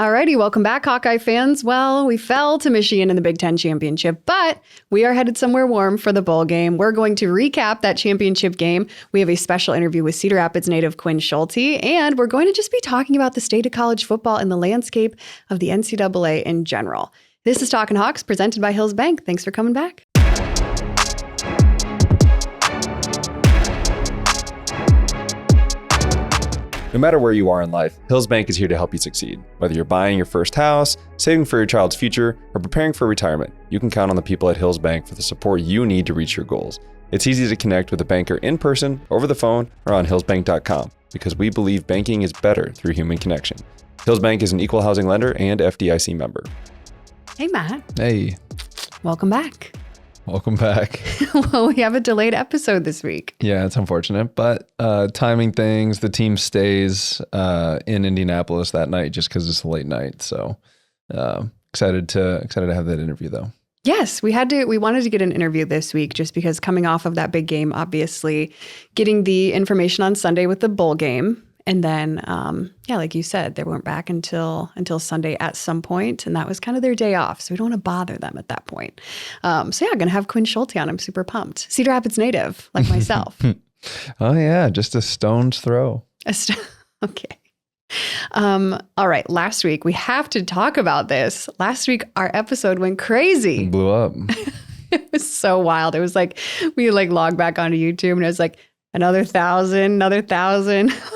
Alrighty, welcome back, Hawkeye fans. Well, we fell to Michigan in the Big Ten championship, but we are headed somewhere warm for the bowl game. We're going to recap that championship game. We have a special interview with Cedar Rapids native Quinn Schulte, and we're going to just be talking about the state of college football and the landscape of the NCAA in general. This is Talkin Hawks, presented by Hills Bank. Thanks for coming back. No matter where you are in life, Hills Bank is here to help you succeed. Whether you're buying your first house, saving for your child's future, or preparing for retirement, you can count on the people at Hills Bank for the support you need to reach your goals. It's easy to connect with a banker in person, over the phone, or on hillsbank.com because we believe banking is better through human connection. Hills Bank is an equal housing lender and FDIC member. Hey, Matt. Hey. Welcome back. Welcome back. Well, we have a delayed episode this week. Yeah, it's unfortunate, but timing things, the team stays in Indianapolis that night just because it's a late night. So excited to have that interview though. Yes, we wanted to get an interview this week just because coming off of that big game, obviously getting the information on Sunday with the bowl game. And then, like you said, they weren't back until Sunday at some point, and that was kind of their day off. So we don't want to bother them at that point. Going to have Quinn Schulte on. I'm super pumped. Cedar Rapids native, like myself. Oh yeah, just a stone's throw. Okay. All right. Last week, we have to talk about this. Last week, our episode went crazy. It blew up. It was so wild. It was like we logged back onto YouTube, and it was like, another 1,000,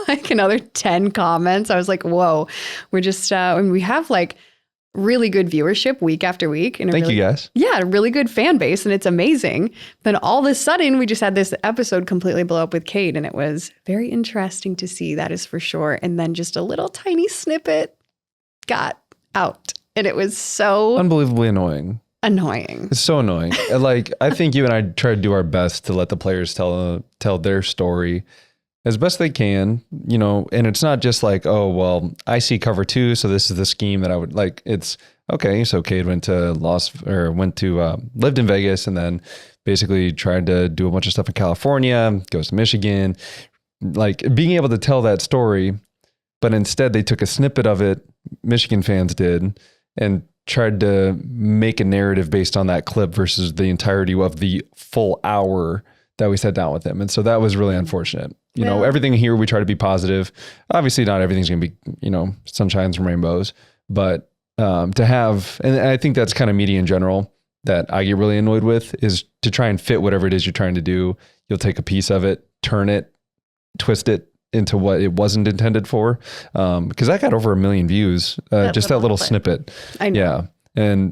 like another 10 comments. I was like, whoa, we're just, and we have like really good viewership week after week. And Thank you guys. Yeah, a really good fan base, and it's amazing. Then all of a sudden, we just had this episode completely blow up with Cade, and it was very interesting to see, that is for sure. And then just a little tiny snippet got out, and it was so unbelievably annoying. It's so annoying. Like, I think you and I try to do our best to let the players tell their story as best they can, you know, and it's not just like, oh, well, I see cover 2, so this is the scheme that I would like. It's okay. So Cade lived in Vegas and then basically tried to do a bunch of stuff in California, goes to Michigan, like being able to tell that story, but instead they took a snippet of it, Michigan fans did, and tried to make a narrative based on that clip versus the entirety of the full hour that we sat down with him. And so that was really unfortunate. You know, everything here, we try to be positive. Obviously not everything's going to be, you know, sunshines and rainbows, but to have, and I think that's kind of media in general that I get really annoyed with, is to try and fit whatever it is you're trying to do. You'll take a piece of it, turn it, twist it into what it wasn't intended for. Because I got over 1 million views, just that little snippet. I know. Yeah.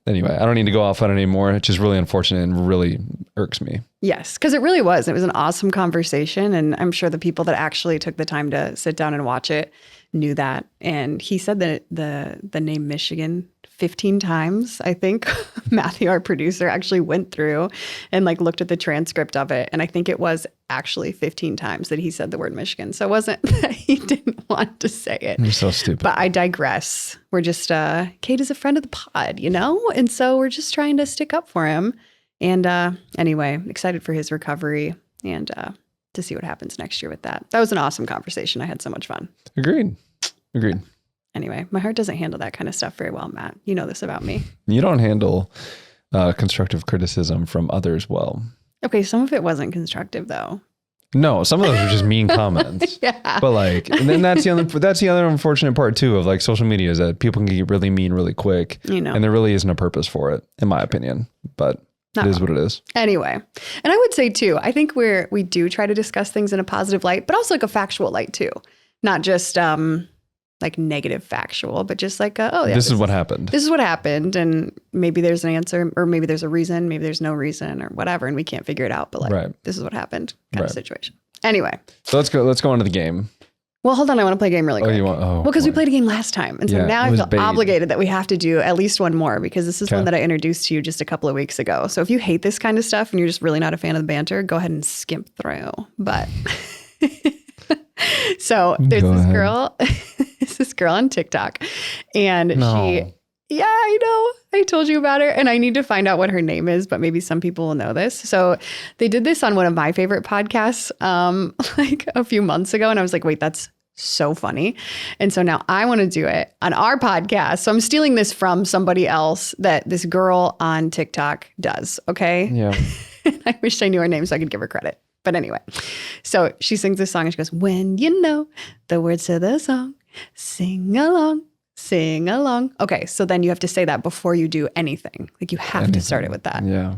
Anyway, I don't need to go off on it anymore. It's just really unfortunate and really irks me. Yes, because it really was. It was an awesome conversation. And I'm sure the people that actually took the time to sit down and watch it knew that. And he said that the name Michigan 15 times, I think. Matthew, our producer, actually went through and like looked at the transcript of it. And I think it was actually 15 times that he said the word Michigan. So it wasn't that he didn't want to say it. You're so stupid. But I digress. We're just, Cade is a friend of the pod, you know? And so we're just trying to stick up for him. And anyway, excited for his recovery and to see what happens next year with that. That was an awesome conversation. I had so much fun. Agreed. Anyway, my heart doesn't handle that kind of stuff very well, Matt. You know this about me. You don't handle constructive criticism from others well. Okay, some of it wasn't constructive though. No, some of those were just mean comments. Yeah. But like, and then that's the other unfortunate part too of like social media, is that people can get really mean really quick. You know. And there really isn't a purpose for it, in my opinion. But it is what it is. Anyway, and I would say too, I think we do try to discuss things in a positive light, but also like a factual light too. Not just like negative factual, but just like, this is what happened. This is what happened. And maybe there's an answer, or maybe there's a reason, maybe there's no reason or whatever. And we can't figure it out, but like, This is what happened kind of situation. Anyway. So let's go on to the game. Well, hold on. I want to play a game really quick. Well, because we played a game last time. And so now I feel obligated that we have to do at least one more, because this is one that I introduced to you just a couple of weeks ago. So if you hate this kind of stuff and you're just really not a fan of the banter, go ahead and skimp through. But so there's this girl on TikTok, and she, I know, I told you about her, and I need to find out what her name is, but maybe some people will know this. So they did this on one of my favorite podcasts, like a few months ago. And I was like, wait, that's so funny. And so now I want to do it on our podcast. So I'm stealing this from somebody else that this girl on TikTok does. Okay. Yeah. I wish I knew her name so I could give her credit. But anyway, so she sings this song and she goes, when you know the words to the song, sing along, sing along. Okay. So then you have to say that before you do anything. Like you have to start it with that. Yeah.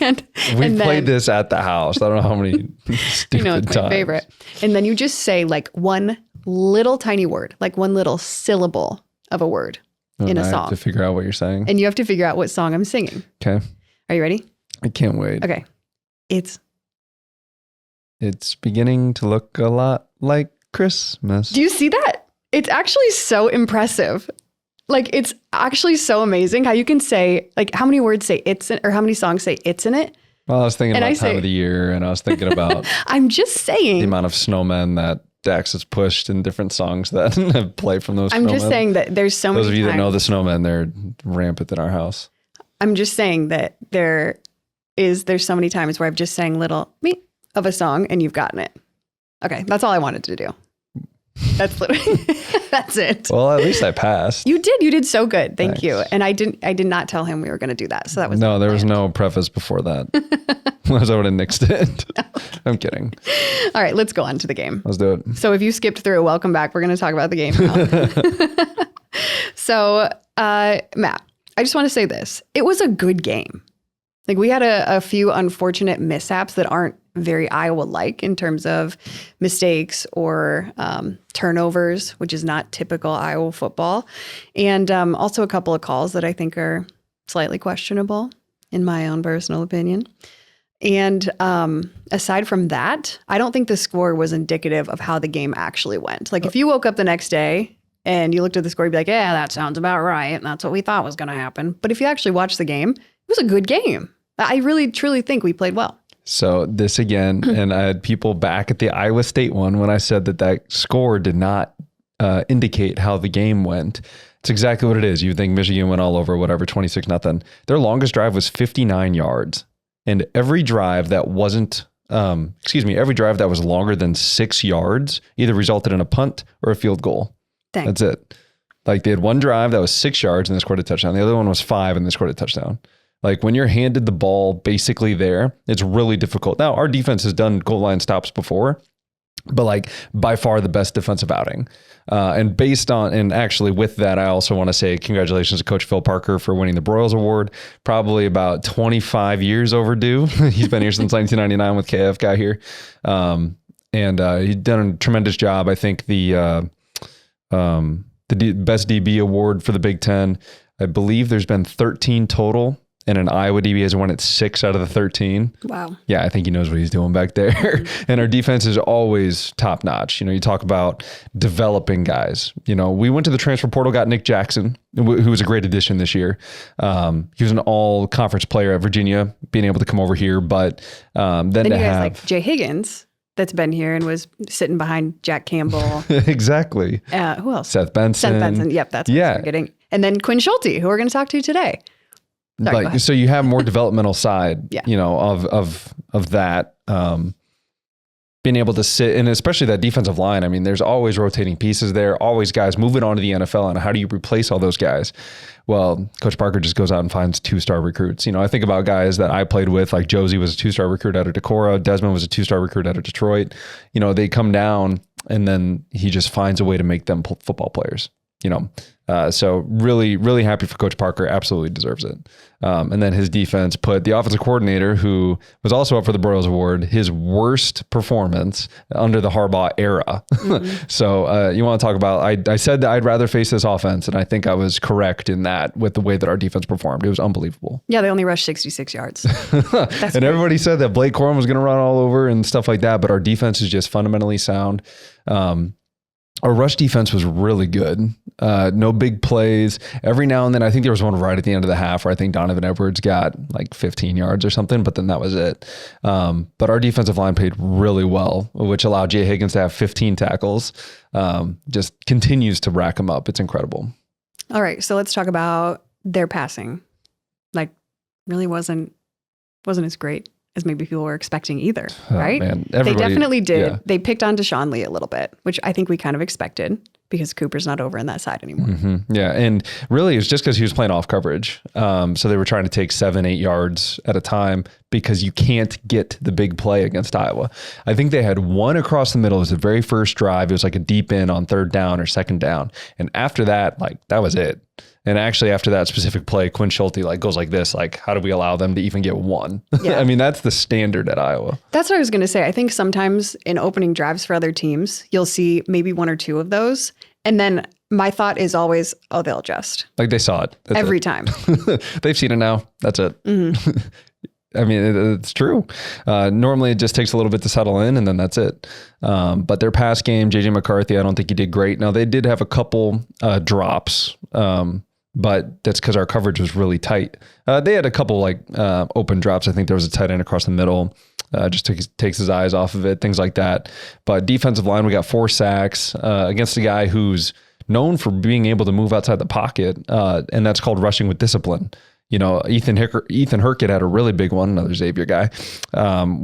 and We played this at the house. I don't know how many stupid it's my times. favorite. And then you just say like one little tiny word, like one little syllable of a word in a I song. have to figure out what you're saying. And you have to figure out what song I'm singing. Okay. Are you ready? I can't wait. Okay. It's beginning to look a lot like Christmas. Do you see that? It's actually so impressive. Like, it's actually so amazing how you can say, like, how many words say it's in, or how many songs say it's in it. Well, I was thinking And about I time say- of the year, and I was thinking about I'm just the saying, amount of snowmen that Dax has pushed in different songs that have played from those I'm snowmen. just saying that there's so Those many of you that know times- the snowmen, they're rampant in our house. I'm just saying that there's so many times where I've just sang little me of a song and you've gotten it. Okay. That's all I wanted to do. That's literally, that's it. Well, at least I passed. You did so good. Thank you. Thanks. And I did not tell him we were going to do that. So that was No, there was planned. no preface before that. Otherwise, I would have nixed it. I'm kidding. All right, let's go on to the game. Let's do it. So if you skipped through, welcome back. We're going to talk about the game now. So, Matt, I just want to say this. It was a good game. Like we had a few unfortunate mishaps that aren't very Iowa-like in terms of mistakes or turnovers, which is not typical Iowa football. And also a couple of calls that I think are slightly questionable in my own personal opinion. And aside from that, I don't think the score was indicative of how the game actually went. Like if you woke up the next day and you looked at the score, you'd be like, yeah, that sounds about right. That's what we thought was going to happen. But if you actually watched the game, it was a good game. I really, truly think we played well. So this again, and I had people back at the Iowa State one when I said that score did not indicate how the game went. It's exactly what it is. You think Michigan went all over, whatever, 26-0. Their longest drive was 59 yards. And every drive that wasn't, every drive that was longer than 6 yards either resulted in a punt or a field goal. Dang. That's it. Like they had one drive that was 6 yards and they scored a touchdown. The other one was 5 and they scored a touchdown. Like when you're handed the ball basically there, it's really difficult. Now, our defense has done goal line stops before, but like by far the best defensive outing. And actually with that, I also want to say congratulations to Coach Phil Parker for winning the Broyles Award. Probably about 25 years overdue. He's been here since 1999 with KF got here. He's done a tremendous job. I think the best DB award for the Big Ten, I believe there's been 13 total. And an Iowa DB has won at 6 out of the 13. Wow. Yeah, I think he knows what he's doing back there. Mm-hmm. And our defense is always top notch. You know, you talk about developing guys. You know, we went to the transfer portal, got Nick Jackson, who was a great addition this year. He was an all conference player at Virginia, being able to come over here. But then you to guys have like Jay Higgins, that's been here and was sitting behind Jack Campbell. exactly. Who else? Seth Benson. Seth Benson. Yep, that's what I'm forgetting. And then Quinn Schulte, who we're going to talk to today. Sorry, go like ahead. so you have more developmental side Yeah. you know of that being able to sit, and especially that defensive line. I mean, there's always rotating pieces there, always guys moving on to the NFL, and how do you replace all those guys? Well, Coach Parker just goes out and finds 2-star recruits. You know, I think about guys that I played with, like Josie was a 2-star recruit out of Decorah, Desmond was a 2-star recruit out of Detroit. You know, they come down and then he just finds a way to make them football players. You know, so really, really happy for Coach Parker. Absolutely deserves it. And then his defense put the offensive coordinator, who was also up for the Broyles Award, his worst performance under the Harbaugh era. Mm-hmm. So you want to talk about, I said that I'd rather face this offense, and I think I was correct in that with the way that our defense performed. It was unbelievable. Yeah, they only rushed 66 yards. And everybody said that Blake Corum was going to run all over and stuff like that, but our defense is just fundamentally sound. Our rush defense was really good. No big plays. Every now and then, I think there was one right at the end of the half where I think Donovan Edwards got like 15 yards or something, but then that was it. But our defensive line played really well, which allowed Jay Higgins to have 15 tackles. Just continues to rack them up. It's incredible. All right, so let's talk about their passing. Like, really wasn't as great as maybe people were expecting either, Oh, right? man. They Everybody- definitely did. yeah. They picked on Deshaun Lee a little bit, which I think we kind of expected because Cooper's not over in that side anymore. Yeah. And really, it was just because he was playing off coverage. So they were trying to take 7-8 yards at a time because you can't get the big play against Iowa. I think they had one across the middle. It was the very first drive. It was like a deep in on 3rd down or 2nd down. And after that, like, that was it. And actually, after that specific play, Quinn Schulte like goes like this, like, how do we allow them to even get one? Yeah. I mean, that's the standard at Iowa. That's what I was going to say. I think sometimes in opening drives for other teams, you'll see maybe 1 or 2 of those. And then my thought is always, oh, they'll adjust. Like they saw it. That's Every it. time. They've seen it now. That's it. I mean, it's true. Normally it just takes a little bit to settle in and then that's it. But their pass game, JJ McCarthy, I don't think he did great. Now they did have a couple drops, but that's because our coverage was really tight. They had a couple like open drops. I think there was a tight end across the middle. Just takes his eyes off of it, things like that. But defensive line, we got 4 sacks against a guy who's known for being able to move outside the pocket, and that's called rushing with discipline. You know, Ethan Herkett had a really big one, another Xavier guy,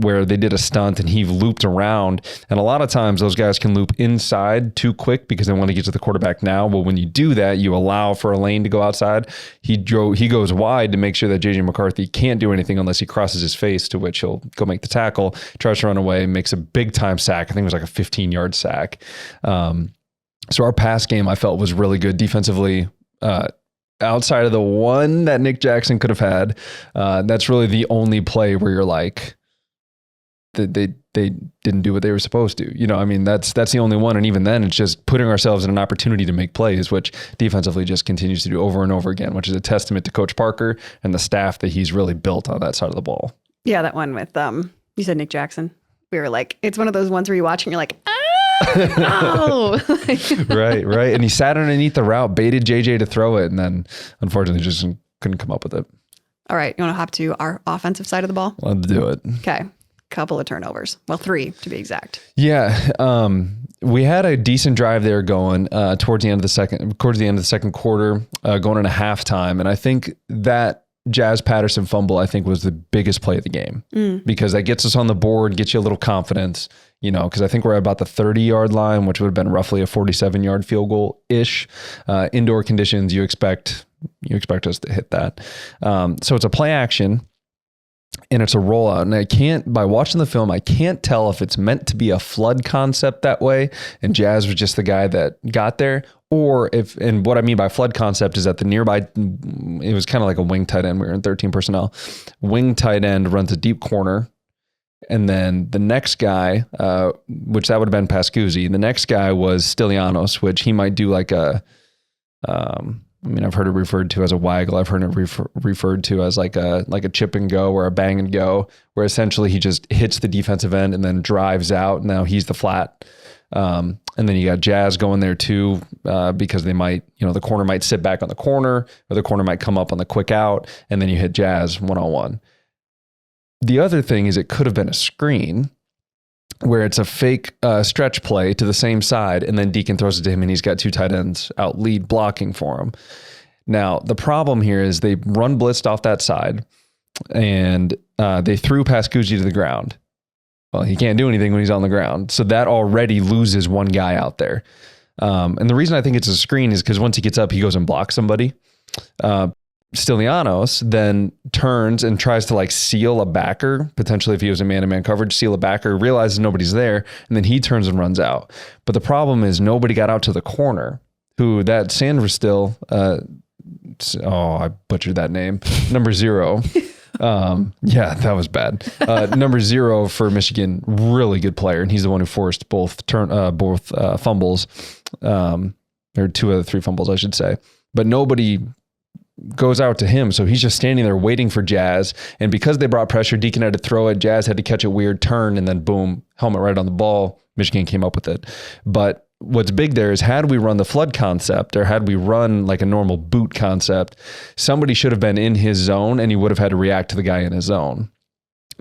where they did a stunt and he looped around. And a lot of times those guys can loop inside too quick because they want to get to the quarterback now. But when you do that, you allow for a lane to go outside. He goes wide to make sure that JJ McCarthy can't do anything unless he crosses his face, to which he'll go make the tackle, tries to run away, makes a big time sack. I think it was like a 15-yard sack. So our pass game, I felt, was really good defensively. Outside of the one that Nick Jackson could have had, that's really the only play where you're like, they didn't do what they were supposed to. You know, I mean, that's the only one. And even then, it's just putting ourselves in an opportunity to make plays, which defensively just continues to do over and over again, which is a testament to Coach Parker and the staff that he's really built on that side of the ball. Yeah, that one with, you said Nick Jackson. We were like, it's one of those ones where you watch and you're like, no. Right. And he sat underneath the route, baited JJ to throw it, and then unfortunately just couldn't come up with it. All right. You want to hop to our offensive side of the ball? Let's do it. Okay. Couple of turnovers. Well, 3 to be exact. Yeah. We had a decent drive there going towards the end of the second quarter, going into halftime. And I think that Jazz Patterson fumble, I think, was the biggest play of the game because that gets us on the board, gets you a little confidence, you know, because I think we're at about the 30-yard line, which would have been roughly a 47-yard field goal-ish. Indoor conditions, you expect us to hit that. So it's a play action and it's a rollout. And by watching the film, I can't tell if it's meant to be a flood concept that way and Jazz was just the guy that got there, or and what I mean by flood concept is that the nearby, it was kind of like a wing tight end. We were in 13 personnel. Wing tight end runs a deep corner. And then the next guy, which that would have been Pascuzzi. The next guy was Stylianos, which he might do like a, I've heard it referred to as a waggle. I've heard it referred to as like a chip and go or a bang and go, where essentially he just hits the defensive end and then drives out. Now he's the flat. And then you got Jazz going there too, because they might, the corner might sit back on the corner or the corner might come up on the quick out and then you hit Jazz one-on-one. The other thing is it could have been a screen where it's a fake stretch play to the same side and then Deacon throws it to him and he's got 2 tight ends out lead blocking for him. Now, the problem here is they run blitzed off that side and they threw Pascuzzi to the ground. Well, he can't do anything when he's on the ground. So that already loses one guy out there. And the reason I think it's a screen is because once he gets up, he goes and blocks somebody. Stylianos then turns and tries to like seal a backer, potentially if he was a man-to-man coverage, seal a backer, realizes nobody's there, and then he turns and runs out. But the problem is nobody got out to the corner, who that Sandverstil, I butchered that name, number 0. Yeah, that was bad. Number 0 for Michigan, really good player, and he's the one who forced both fumbles, or 2 of the 3 fumbles, I should say. But nobody goes out to him, so he's just standing there waiting for Jazz. And because they brought pressure, Deacon had to throw it. Jazz had to catch a weird turn, and then boom, helmet right on the ball. Michigan came up with it. But what's big there is had we run the flood concept or had we run like a normal boot concept, somebody should have been in his zone and he would have had to react to the guy in his zone.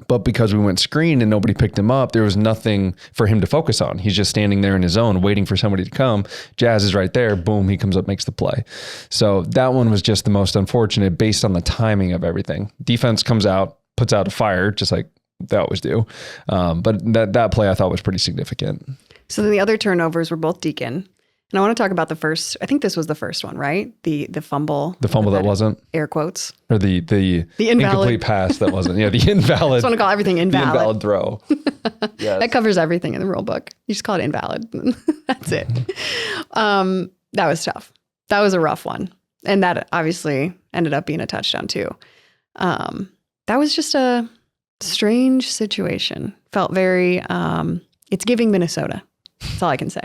But because we went screen and nobody picked him up, there was nothing for him to focus on. He's just standing there in his zone waiting for somebody to come. Jazz is right there. Boom, he comes up, makes the play. So that one was just the most unfortunate based on the timing of everything. Defense comes out, puts out a fire, just like they always do. But that play I thought was pretty significant. So then the other turnovers were both Deacon. And I want to talk about the first, I think this was the first one, right? The fumble. The fumble that wasn't? Air quotes. Or the invalid incomplete pass that wasn't. Yeah, the invalid. I just want to call everything invalid. The invalid throw. Yes. That covers everything in the rule book. You just call it invalid. That's it. That was tough. That was a rough one. And that obviously ended up being a touchdown too. That was just a strange situation. Felt very, it's giving Minnesota. That's all I can say.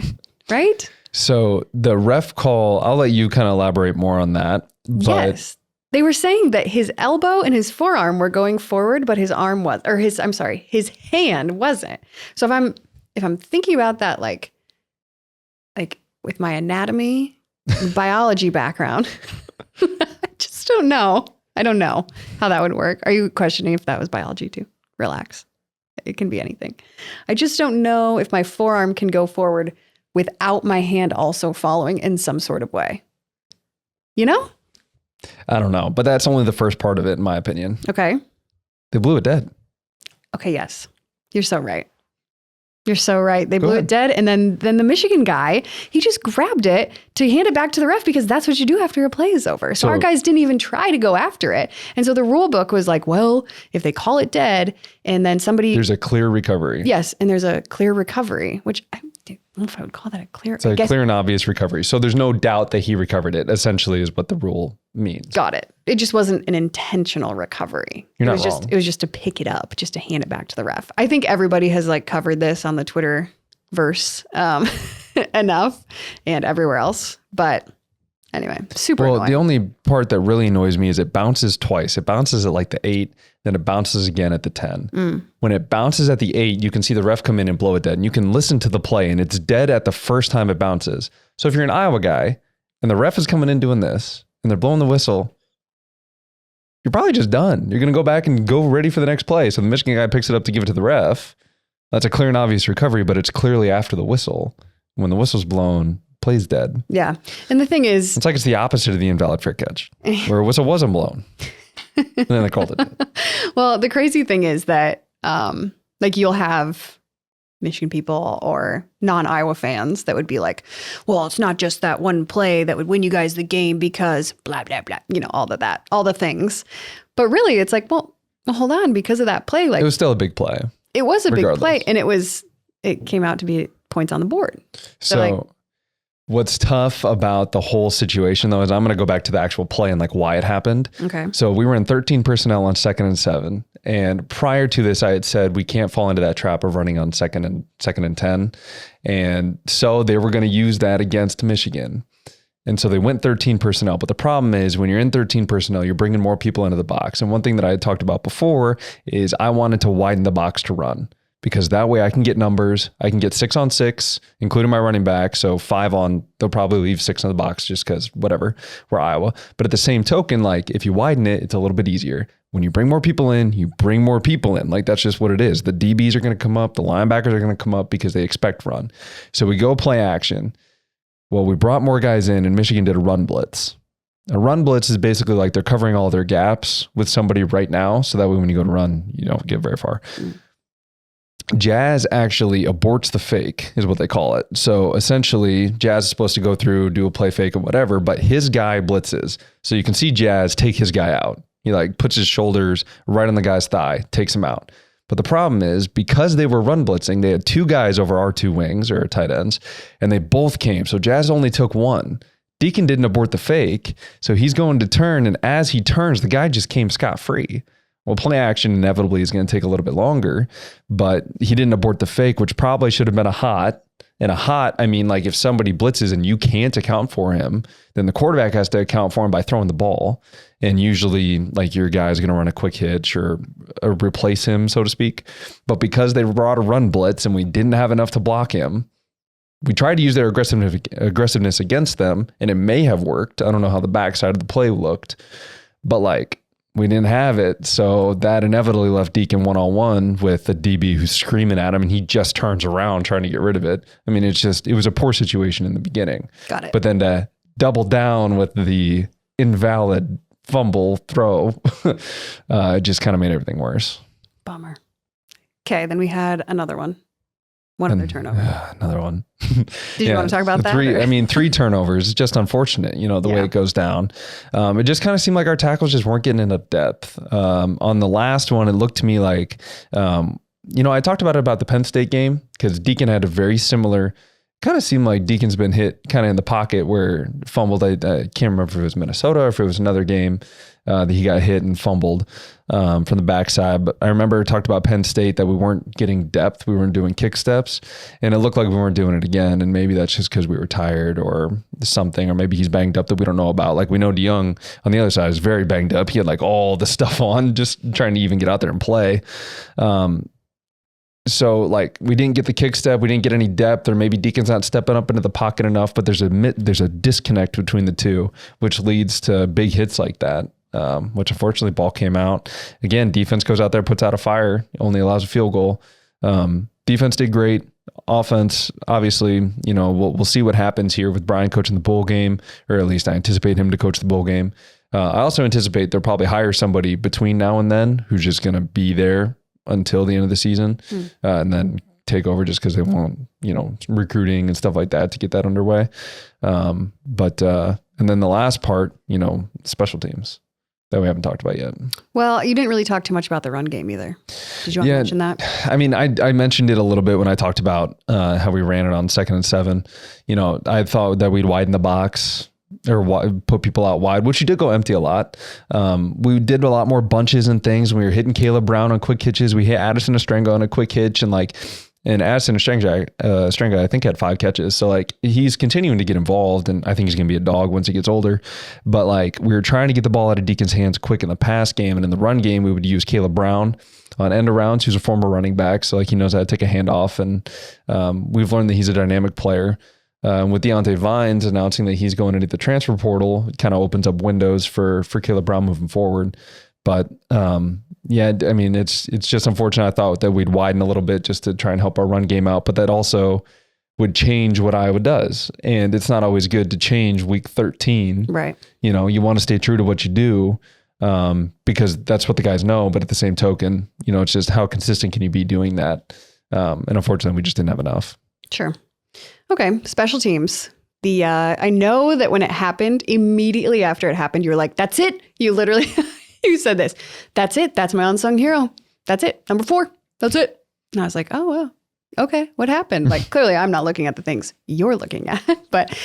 Right? So the ref call, I'll let you kind of elaborate more on that. But yes. They were saying that his elbow and his forearm were going forward, but his his hand wasn't. So if I'm thinking about that, like with my anatomy, biology background, I just don't know. I don't know how that would work. Are you questioning if that was biology too? Relax. It can be anything. I just don't know if my forearm can go forward without my hand also following in some sort of way. You know? I don't know, but that's only the first part of it, in my opinion. Okay. They blew it dead. Okay, yes. You're so right. You're so right. They Go blew ahead. it dead. And then the Michigan guy, he just grabbed it to hand it back to the ref because that's what you do after a play is over. So our guys didn't even try to go after it. And so the rule book was like, well, if they call it dead and then somebody... There's a clear recovery. Yes. And there's a clear recovery, which I don't know if I would call that a clear... It's a clear and obvious recovery. So there's no doubt that he recovered it, essentially, is what the rule means. Got it. It just wasn't an intentional recovery. You're It not wrong. was just to pick it up, just to hand it back to the ref. I think everybody has like covered this on the Twitter verse enough and everywhere else. But anyway, super annoying. The only part that really annoys me is it bounces twice. It bounces at like the 8, then it bounces again at the 10. When it bounces at the 8, you can see the ref come in and blow it dead. And you can listen to the play and it's dead at the first time it bounces. So if you're an Iowa guy and the ref is coming in doing this and they're blowing the whistle, you're probably just done. You're going to go back and go ready for the next play. So the Michigan guy picks it up to give it to the ref. That's a clear and obvious recovery, but it's clearly after the whistle. When the whistle's blown, play's dead. Yeah. And the thing is... It's like it's the opposite of the invalid fair catch, where a whistle wasn't blown. And then they called it dead. Well, the crazy thing is that like you'll have Michigan people or non-Iowa fans that would be like, well, it's not just that one play that would win you guys the game because blah, blah, blah, you know, all the things. But really, it's like, well, hold on, because of that play, like It was still a big play. it was a big regardless. play and it came out to be points on the board. So like- what's tough about the whole situation, though, is I'm going to go back to the actual play and like why it happened. Okay. So we were in 13 personnel on 2nd and 7. And prior to this, I had said we can't fall into that trap of running on second and 10. And so they were going to use that against Michigan. And so they went 13 personnel. But the problem is when you're in 13 personnel, you're bringing more people into the box. And one thing that I had talked about before is I wanted to widen the box to run, because that way I can get numbers. I can get 6 on 6, including my running back. So 5 on, they'll probably leave 6 in the box just because whatever, we're Iowa. But at the same token, like if you widen it, it's a little bit easier. When you bring more people in, you bring more people in. Like that's just what it is. The DBs are going to come up. The linebackers are going to come up because they expect run. So we go play action. Well, we brought more guys in and Michigan did a run blitz. A run blitz is basically like they're covering all their gaps with somebody right now. So that way when you go to run, you don't get very far. Jazz actually aborts the fake is what they call it. So essentially Jazz is supposed to go through, do a play fake and whatever, but his guy blitzes. So you can see Jazz take his guy out. He like puts his shoulders right on the guy's thigh, takes him out. But the problem is because they were run blitzing, they had 2 guys over our 2 wings or tight ends, and they both came. So Jazz only took 1. Deacon didn't abort the fake. So he's going to turn. And as he turns, the guy just came scot-free. Well, play action inevitably is going to take a little bit longer, but he didn't abort the fake, which probably should have been a hot. And a hot, I mean, like if somebody blitzes and you can't account for him, then the quarterback has to account for him by throwing the ball. And usually like your guy's going to run a quick hitch or replace him, so to speak. But because they brought a run blitz and we didn't have enough to block him, we tried to use their aggressiveness against them, and it may have worked. I don't know how the backside of the play looked, but like we didn't have it. So that inevitably left Deacon one-on-one with the DB who's screaming at him, and he just turns around trying to get rid of it. I mean, it was a poor situation in the beginning. Got it. But then to double down with the invalid fumble throw, it just kind of made everything worse. Bummer. Okay, then we had another one. One other turnover. Another one. Did you want to talk about that? Three turnovers. It's just unfortunate, the way it goes down. It just kind of seemed like our tackles just weren't getting enough depth. On the last one, it looked to me like, I talked about the Penn State game because Deacon had a very similar, kind of seemed like Deacon's been hit kind of in the pocket where fumbled. I can't remember if it was Minnesota or if it was another game that he got hit and fumbled from the backside. But I remember talked about Penn State that we weren't getting depth. We weren't doing kick steps and it looked like we weren't doing it again. And maybe that's just because we were tired or something, or maybe he's banged up that we don't know about. Like we know DeYoung on the other side is very banged up. He had like all the stuff on just trying to even get out there and play. So like we didn't get the kick step, we didn't get any depth, or maybe Deacon's not stepping up into the pocket enough, but there's a disconnect between the two, which leads to big hits like that, which unfortunately ball came out. Again, defense goes out there, puts out a fire, only allows a field goal. Defense did great. Offense, obviously, we'll see what happens here with Brian coaching the bowl game, or at least I anticipate him to coach the bowl game. I also anticipate they'll probably hire somebody between now and then who's just going to be there until the end of the season and then take over just because they want, recruiting and stuff like that to get that underway. And then the last part, special teams that we haven't talked about yet. Well, you didn't really talk too much about the run game either. Did you want to mention that? I mean, I mentioned it a little bit when I talked about how we ran it on 2nd and 7. I thought that we'd widen the box or put people out wide, which you did go empty a lot. We did a lot more bunches and things. We were hitting Caleb Brown on quick hitches. We hit Addison Ostrenga on a quick hitch, and Addison Ostrenga, I think had 5 catches. So he's continuing to get involved, and I think he's going to be a dog once he gets older. But we were trying to get the ball out of Deacon's hands quick in the pass game, and in the run game, we would use Caleb Brown on end arounds, who's a former running back. So he knows how to take a handoff, and we've learned that he's a dynamic player. With Deontay Vines announcing that he's going into the transfer portal, it kind of opens up windows for Caleb Brown moving forward. But it's just unfortunate. I thought that we'd widen a little bit just to try and help our run game out, but that also would change what Iowa does. And it's not always good to change week 13. Right. You want to stay true to what you do because that's what the guys know. But at the same token, it's just how consistent can you be doing that? And unfortunately, we just didn't have enough. Sure. Okay, special teams. I know that when it happened, immediately after it happened, you were like, that's it. You literally, you said this. That's it. That's my unsung hero. That's it. Number 4. That's it. And I was like, oh, well, okay. What happened? Clearly I'm not looking at the things you're looking at, but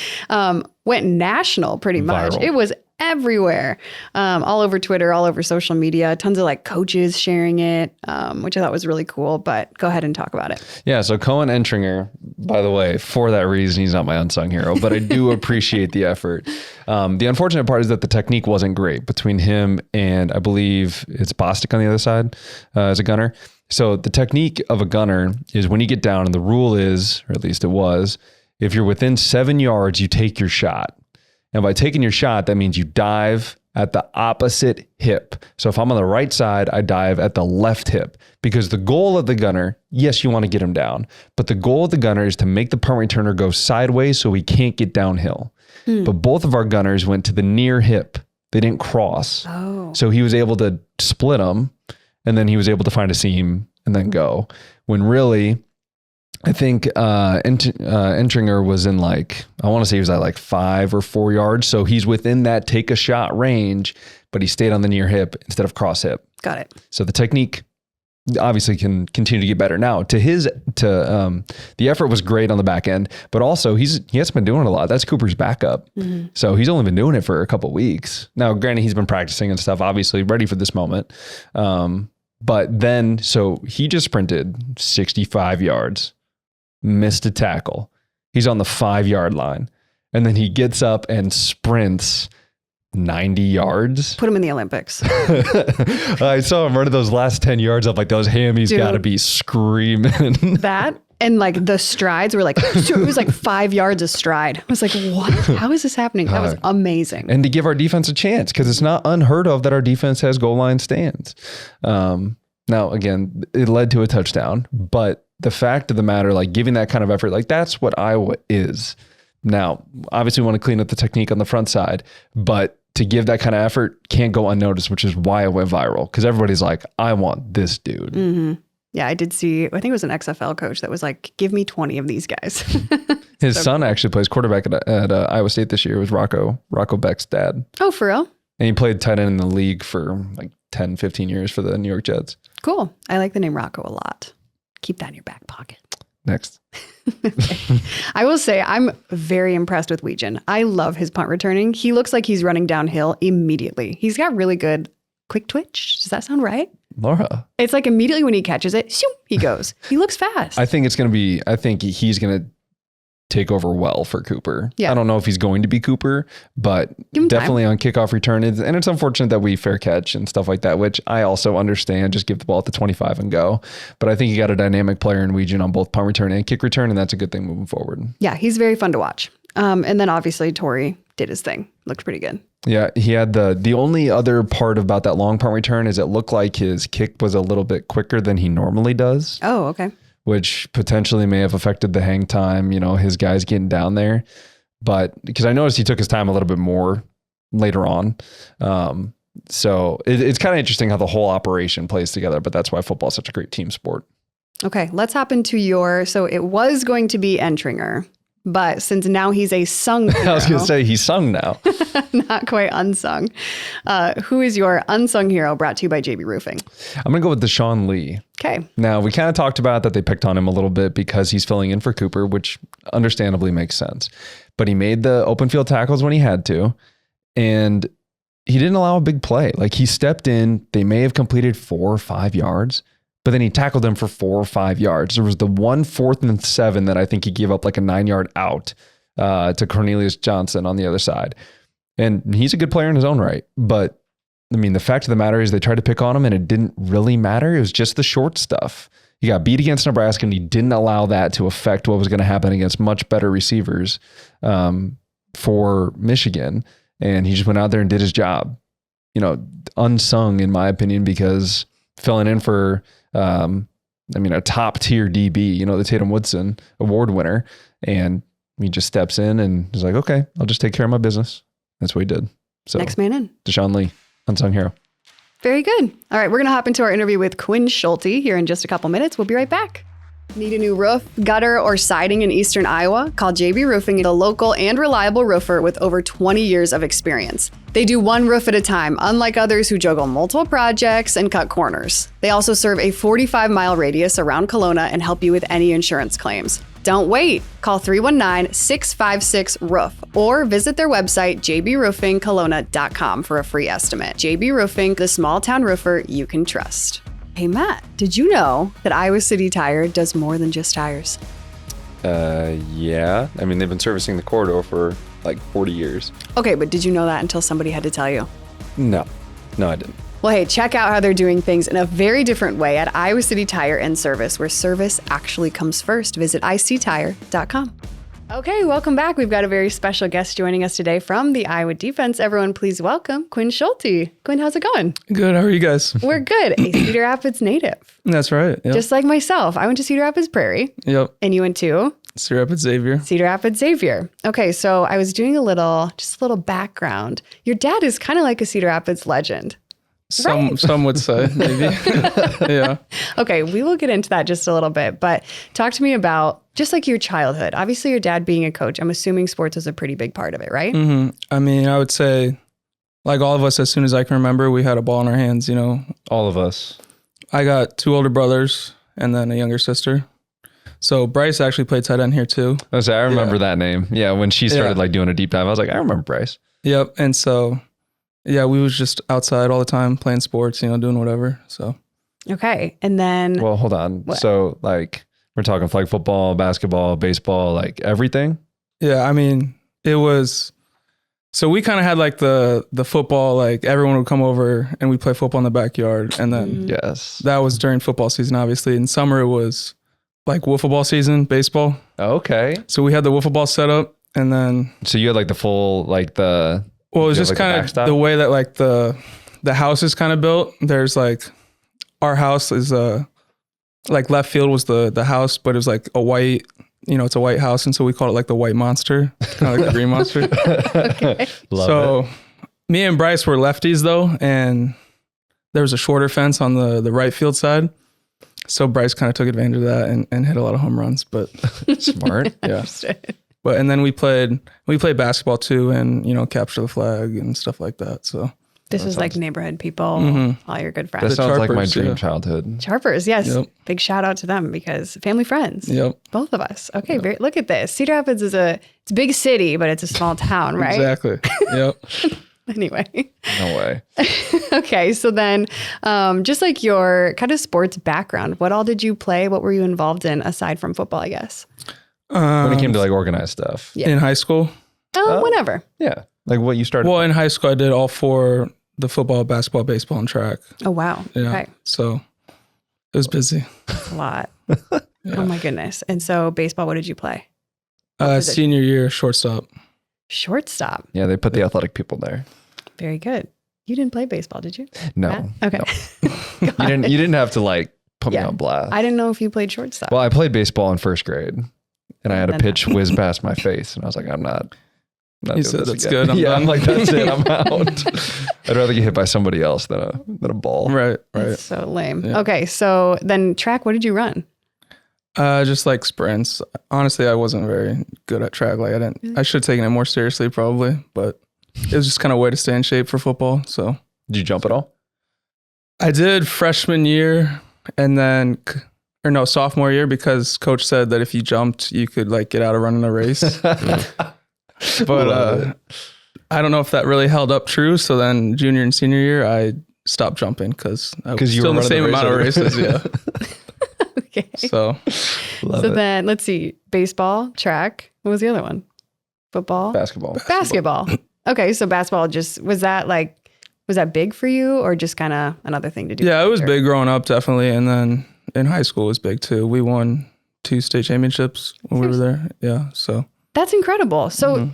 went national pretty much. Viral. It was everywhere, all over Twitter, all over social media, tons of coaches sharing it, which I thought was really cool, but go ahead and talk about it. Yeah. So Cohen Entringer, by the way, for that reason, he's not my unsung hero, but I do appreciate the effort. The unfortunate part is that the technique wasn't great between him and I believe it's Bostic on the other side as a gunner. So the technique of a gunner is when you get down, and the rule is, or at least it was, if you're within 7 yards, you take your shot. And by taking your shot, that means you dive at the opposite hip. So if I'm on the right side, I dive at the left hip, because the goal of the gunner, yes, you want to get him down, but the goal of the gunner is to make the punt returner go sideways so he can't get downhill. But both of our gunners went to the near hip. They didn't cross. Oh. So he was able to split them, and then he was able to find a seam and then go. When really, I think Entringer was in I want to say he was at 5 or 4 yards. So he's within that take a shot range, but he stayed on the near hip instead of cross hip. Got it. So the technique obviously can continue to get better. Now the effort was great on the back end, but also he hasn't been doing a lot. That's Cooper's backup. Mm-hmm. So he's only been doing it for a couple of weeks. Now, granted, he's been practicing and stuff, obviously ready for this moment. But then, so he just sprinted 65 yards. Missed a tackle. He's on the 5-yard line. And then he gets up and sprints 90 yards. Put him in the Olympics. I saw him running those last 10 yards up, those hammies got to be screaming. That and the strides were it was 5 yards a stride. I was like, what? How is this happening? That was amazing. And to give our defense a chance, because it's not unheard of that our defense has goal line stands. Now, again, it led to a touchdown, but the fact of the matter, giving that kind of effort, that's what Iowa is. Now, obviously we want to clean up the technique on the front side, but to give that kind of effort can't go unnoticed, which is why it went viral. Because everybody's like, I want this dude. Mm-hmm. Yeah, I did see, I think it was an XFL coach that was like, give me 20 of these guys. His son actually plays quarterback at Iowa State this year. It was Rocco Beck's dad. Oh, for real? And he played tight end in the league for like 10, 15 years for the New York Jets. Cool. I like the name Rocco a lot. Keep that in your back pocket. Next. Okay. I will say I'm very impressed with Weejan. I love his punt returning. He looks like he's running downhill immediately. He's got really good quick twitch. Does that sound right? Laura. It's like immediately when he catches it, shoo, he goes. He looks fast. I think he's going to take over well for Cooper. Yeah. I don't know if he's going to be Cooper, but definitely on kickoff return. And it's unfortunate that we fair catch and stuff like that, which I also understand. Just give the ball at the 25 and go. But I think you got a dynamic player in Weejan on both punt return and kick return, and that's a good thing moving forward. Yeah, he's very fun to watch. And then obviously Torrey did his thing. Looked pretty good. Yeah, he had the only other part about that long punt return is it looked like his kick was a little bit quicker than he normally does. Oh, okay. Which potentially may have affected the hang time, his guys getting down there. But because I noticed he took his time a little bit more later on. So it's kind of interesting how the whole operation plays together, but that's why football is such a great team sport. Okay, let's hop into so it was going to be Entringer, but since now he's a sung hero. I was going to say he's sung now. Not quite unsung. Who is your unsung hero brought to you by JB Roofing? I'm going to go with Deshaun Lee. Okay. Now, we kind of talked about that they picked on him a little bit because he's filling in for Cooper, which understandably makes sense. But he made the open field tackles when he had to, and he didn't allow a big play. Like he stepped in, they may have completed 4 or 5 yards, but then he tackled them for 4 or 5 yards. There was the 1 4th and 7 that I think he gave up like a 9-yard out to Cornelius Johnson on the other side. And he's a good player in his own right. But I mean, the fact of the matter is they tried to pick on him and it didn't really matter. It was just the short stuff. He got beat against Nebraska and he didn't allow that to affect what was going to happen against much better receivers for Michigan. And he just went out there and did his job. Unsung in my opinion, because filling in for, a top tier DB, the Tatum Woodson award winner. And he just steps in and he's like, okay, I'll just take care of my business. That's what he did. So next man in. Deshaun Lee, unsung hero. Very good. All right, we're going to hop into our interview with Quinn Schulte here in just a couple minutes. We'll be right back. Need a new roof, gutter, or siding in Eastern Iowa? Call JB Roofing, a local and reliable roofer with over 20 years of experience. They do one roof at a time, unlike others who juggle multiple projects and cut corners. They also serve a 45-mile radius around Kelowna and help you with any insurance claims. Don't wait. Call 319-656-ROOF or visit their website, jbroofingkelowna.com for a free estimate. JB Roofing, the small town roofer you can trust. Hey, Matt, did you know that Iowa City Tire does more than just tires? Yeah. I mean, they've been servicing the corridor for like 40 years. Okay, but did you know that until somebody had to tell you? No, I didn't. Well, hey, check out how they're doing things in a very different way at Iowa City Tire and Service, where service actually comes first. Visit ictire.com. Okay, welcome back. We've got a very special guest joining us today from the Iowa defense. Everyone, please welcome Quinn Schulte. Quinn, how's it going? Good. How are you guys? We're good. A Cedar Rapids native. That's right. Yep. Just like myself. I went to Cedar Rapids Prairie. Yep. And you went to? Cedar Rapids Xavier. Cedar Rapids Xavier. Okay, so I was doing a little background. Your dad is kind of like a Cedar Rapids legend. Some would say, maybe. Yeah. Okay, we will get into that just a little bit, but talk to me about just like your childhood. Obviously, your dad being a coach, I'm assuming sports was a pretty big part of it, right? Mm-hmm. I mean, I would say, like all of us, as soon as I can remember, we had a ball in our hands, All of us. I got 2 older brothers and then a younger sister. So Bryce actually played tight end here too. I remember that name. Yeah, when she started doing a deep dive, I was like, I remember Bryce. Yep. And so, yeah, we was just outside all the time playing sports, doing whatever. So. Okay. And then. Well, hold on. What? So we're talking flag football, basketball, baseball, like everything? Yeah. I mean, it was, so we kind of had like the football, like everyone would come over and we play football in the backyard. And then yes, that was during football season, obviously. In summer, it was like wiffle ball season, baseball. Okay. So we had the wiffle ball set up and then. So you had like the full, like the. Well, it was just kind of the way that like the house is kind of built. There's like, our house is like left field was the house, but it was like a white, it's a white house. And so we call it like the white monster, kind of like the green monster. Okay. So me and Bryce were lefties though. And there was a shorter fence on the right field side. So Bryce kind of took advantage of that and hit a lot of home runs, but Smart. yeah. But and then we played basketball too, and capture the flag and stuff like that. So this was like neighborhood people, all your good friends. That sounds like my Charpers, dream yeah. childhood. Charpers, yes. Yep. Big shout out to them because family friends. Yep. Both of us. Okay, look at this. Cedar Rapids it's a big city, but it's a small town, right? Exactly. Yep. Anyway. No way. Okay, so then just like your kind of sports background, what all did you play? What were you involved in aside from football, I guess? When it came to like organized stuff. Yeah. In high school. Whenever. Yeah. Like what you started. Well, in high school, I did all 4: the football, basketball, baseball, and track. Oh, wow. Yeah. Okay. So it was busy. That's a lot. Oh, my goodness. And so baseball, what did you play? Senior year, shortstop. Shortstop. Yeah, they put the athletic people there. Very good. You didn't play baseball, did you? No. Matt? Okay. No. You didn't have to like put me on blast. I didn't know if you played shortstop. Well, I played baseball in first grade, and I had a Then pitch whiz past my face, and I was like, I'm not He doing said, this "That's again." good, I'm yeah, done. I'm like, that's it. I'm out. I'd rather get hit by somebody else than a ball. Right. That's so lame. Yeah. Okay, so then track, what did you run? Just like sprints. Honestly, I wasn't very good at track. Like I should have taken it more seriously probably, but it was just kind of a way to stay in shape for football. So Did you jump at all? I did freshman year and then, sophomore year, because coach said that if you jumped, you could like get out of running a race. But I don't know if that really held up true. So then junior and senior year, I stopped jumping because I was you still in were the same running the amount of race. races. Yeah. Okay. So Love So it. then let's see, baseball, track. What was the other one? Football? Basketball. Basketball. Okay, so basketball was that big for you or just kind of another thing to do? yeah, it was Or- big growing up, definitely. And then in high school, it was big too. We won 2 state championships when we were there. Yeah. So That's incredible. So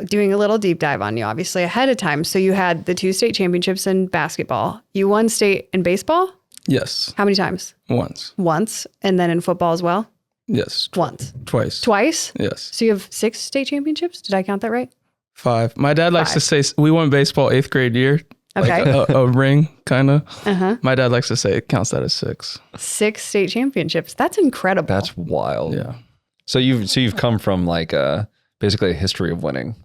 doing a little deep dive on you, obviously ahead of time. So you had the 2 state championships in basketball. You won state in baseball? yes, How many times? once. Once. And then in football as well? Yes. Once. Twice. Twice? Yes. So you have 6 state championships? Did I count that right? 5. My dad likes to say we won baseball 8th grade year. Okay. Like a ring, kind of. Uh-huh. My dad likes to say it counts that as 6. 6 state championships. That's incredible. That's wild. Yeah. So you've come from like basically a history of winning.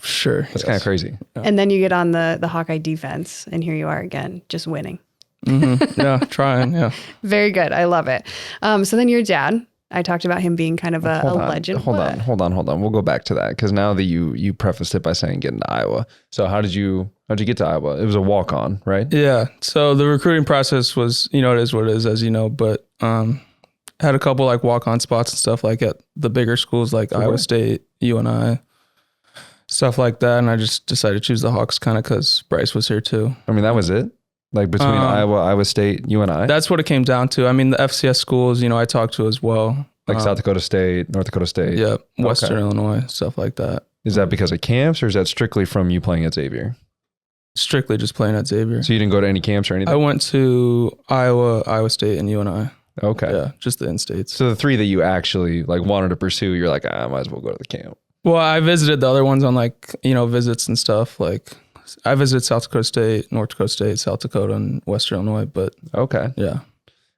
Sure. That's kind of crazy. And then you get on the Hawkeye defense, and here you are again, just winning. Yeah. Trying. Yeah. Very good. I love it. So then your dad, I talked about him being kind of a legend. Hold What? on. We'll go back to that because now that you prefaced it by saying getting to Iowa. So how'd you get to Iowa? It was a walk on, right? Yeah. So the recruiting process was, it is what it is, as you know, but had a couple like walk on spots and stuff like at the bigger schools like Iowa State, UNI, stuff like that. And I just decided to choose the Hawks kind of because Bryce was here too. I mean, that was it. Like between Iowa State, UNI. That's what it came down to. I mean, the FCS schools, I talked to as well. Like South Dakota State, North Dakota State. Yeah. Western Illinois, stuff like that. Is that because of camps or is that strictly from you playing at Xavier? Strictly just playing at Xavier. So you didn't go to any camps or anything? I went to Iowa State, and UNI. Okay. Yeah, just the in-states. So the 3 that you actually like wanted to pursue, you're like, I might as well go to the camp. Well, I visited the other ones on like, visits and stuff. Like I visited South Dakota State, North Dakota State, South Dakota, and Western Illinois. But Okay. yeah,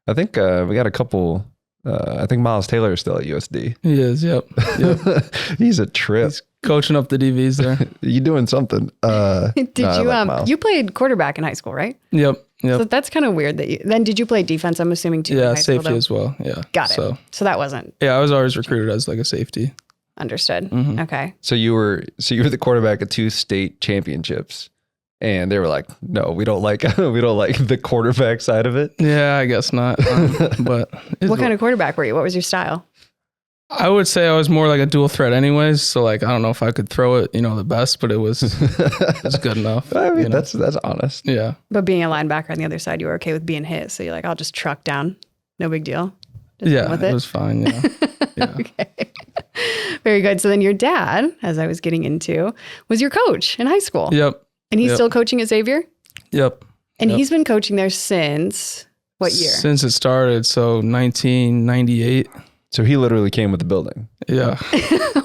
I think we got a couple. I think Miles Taylor is still at USD. he is. Yep. He's a trip. He's coaching up the DVs there. You doing something? Did no, I you like Miles. you played quarterback in high school, right? Yep. So that's kind of weird that then did you play defense? I'm assuming too. in Yeah, high school, safety though? as well. Yeah. Got it. So that wasn't Yeah, I was always recruited as like a safety. understood. Mm-hmm. Okay. So you were the quarterback at 2 state championships, and they were like, "No, we don't like the quarterback side of it." Yeah, I guess not. But What kind of quarterback were you? What was your style? I would say I was more like a dual threat anyways. So like, I don't know if I could throw it, the best, but it was good enough. I mean, that's honest. Yeah. But being a linebacker on the other side, you were okay with being hit. So you're like, I'll just truck down. No big deal. Just Yeah. run with It was fine. Yeah. Yeah. Okay. Very good. So then your dad, as I was getting into, was your coach in high school. Yep. And he's Yep. still coaching at Xavier? Yep. And Yep. he's been coaching there since what year? Since it started. So 1998. So he literally came with the building. Yeah.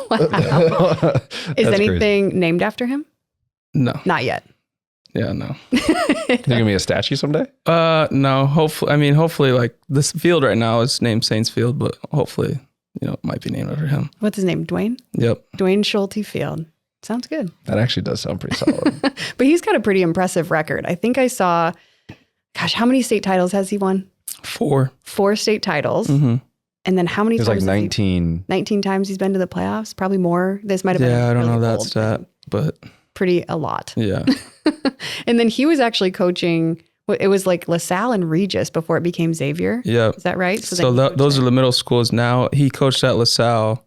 Wow. Is That's anything named after him? No. Not yet. Yeah, no. There gonna be a statue someday? No. Hopefully, like this field right now is named Saints Field, but hopefully, it might be named after him. What's his name? Dwayne? Yep. Dwayne Schulte Field. Sounds good. That actually does sound pretty solid. But he's got a pretty impressive record. I think I saw, how many state titles has he won? 4. 4 state titles. Mm-hmm. And then how many It was times? like 19. 19 times he's been to the playoffs? Probably more. This might have been. Yeah, I don't really know that old, stat, but a lot. yeah. And then he was actually coaching, it was like LaSalle and Regis before it became Xavier. Yeah. Is that right? So those are the middle schools now. He coached at LaSalle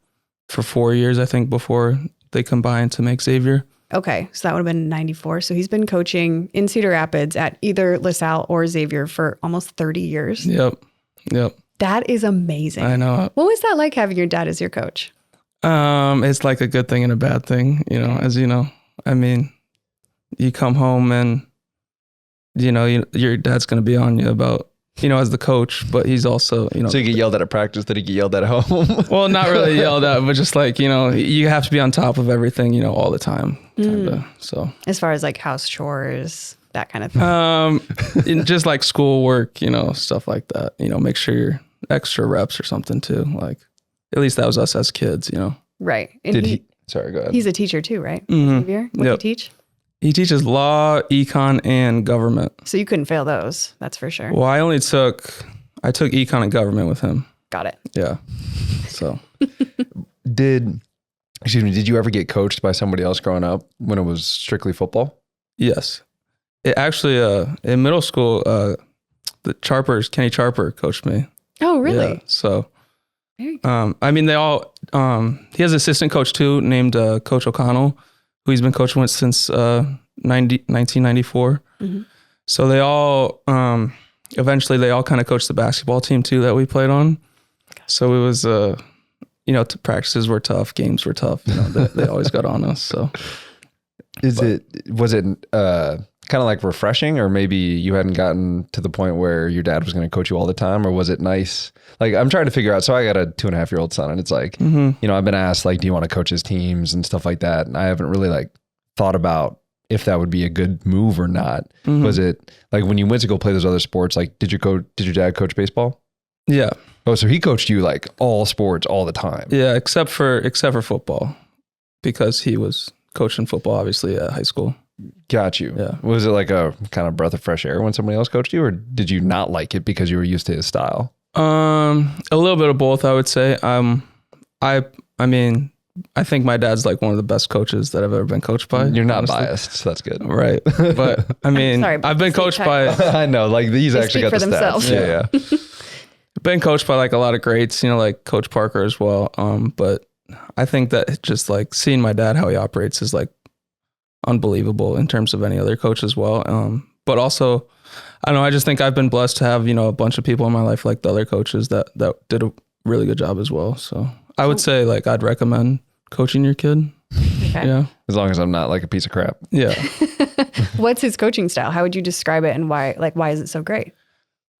for 4 years, I think, before they combined to make Xavier. Okay. So that would have been 94. So he's been coaching in Cedar Rapids at either LaSalle or Xavier for almost 30 years. Yep. That is amazing. I know. What was that like having your dad as your coach? It's like a good thing and a bad thing, as you know. I mean, you come home and, your dad's going to be on you about, as the coach, but he's also, So you get yelled at practice, did he get yelled at home? Well, not really yelled at, but just like, you have to be on top of everything, all the time. Kinda, so as far as like house chores, that kind of thing. Just like schoolwork, stuff like that, make sure you're extra reps or something too. Like, at least that was us as kids, Right. And Sorry, go ahead. He's a teacher too, right? Mm-hmm. Xavier? What did he teach? He teaches law, econ, and government. So you couldn't fail those. That's for sure. Well, I took econ and government with him. Got it. Yeah. So Did you ever get coached by somebody else growing up when it was strictly football? yes. It actually, in middle school, Kenny Charper coached me. Oh, really? Yeah, so, Very good. I mean, they all, he has an assistant coach too, named Coach O'Connell, who he's been coaching with since 1994. Mm-hmm. So they all, eventually they all kind of coached the basketball team too that we played on. So it was, practices were tough, games were tough. They always got on us. So Was it kind of like refreshing, or maybe you hadn't gotten to the point where your dad was going to coach you all the time, or was it nice? Like, I'm trying to figure out. So I got a 2.5-year-old son, and it's like, I've been asked like, do you want to coach his teams and stuff like that? And I haven't really like thought about if that would be a good move or not. Was it like when you went to go play those other sports, like did your dad coach baseball? yeah. Oh, so he coached you like all sports all the time. Yeah. Except for football, because he was coaching football, obviously at high school. Got you. Yeah. Was it like a kind of breath of fresh air when somebody else coached you, or did you not like it because you were used to his style? A little bit of both, I would say. I mean, I think my dad's like one of the best coaches that I've ever been coached by. You're not honestly. biased, so that's good. Right. But I mean, Sorry, but I've been coached by, I know, like these They actually speak got for the themselves. stats. Yeah. been coached by like a lot of greats, like Coach Parker as well. But I think that just like seeing my dad, how he operates is like unbelievable in terms of any other coach as well. But also, I don't know, I just think I've been blessed to have, a bunch of people in my life, like the other coaches that did a really good job as well. So I would say like, I'd recommend coaching your kid. Okay. Yeah. As long as I'm not like a piece of crap. Yeah. What's his coaching style? How would you describe it, and why is it so great?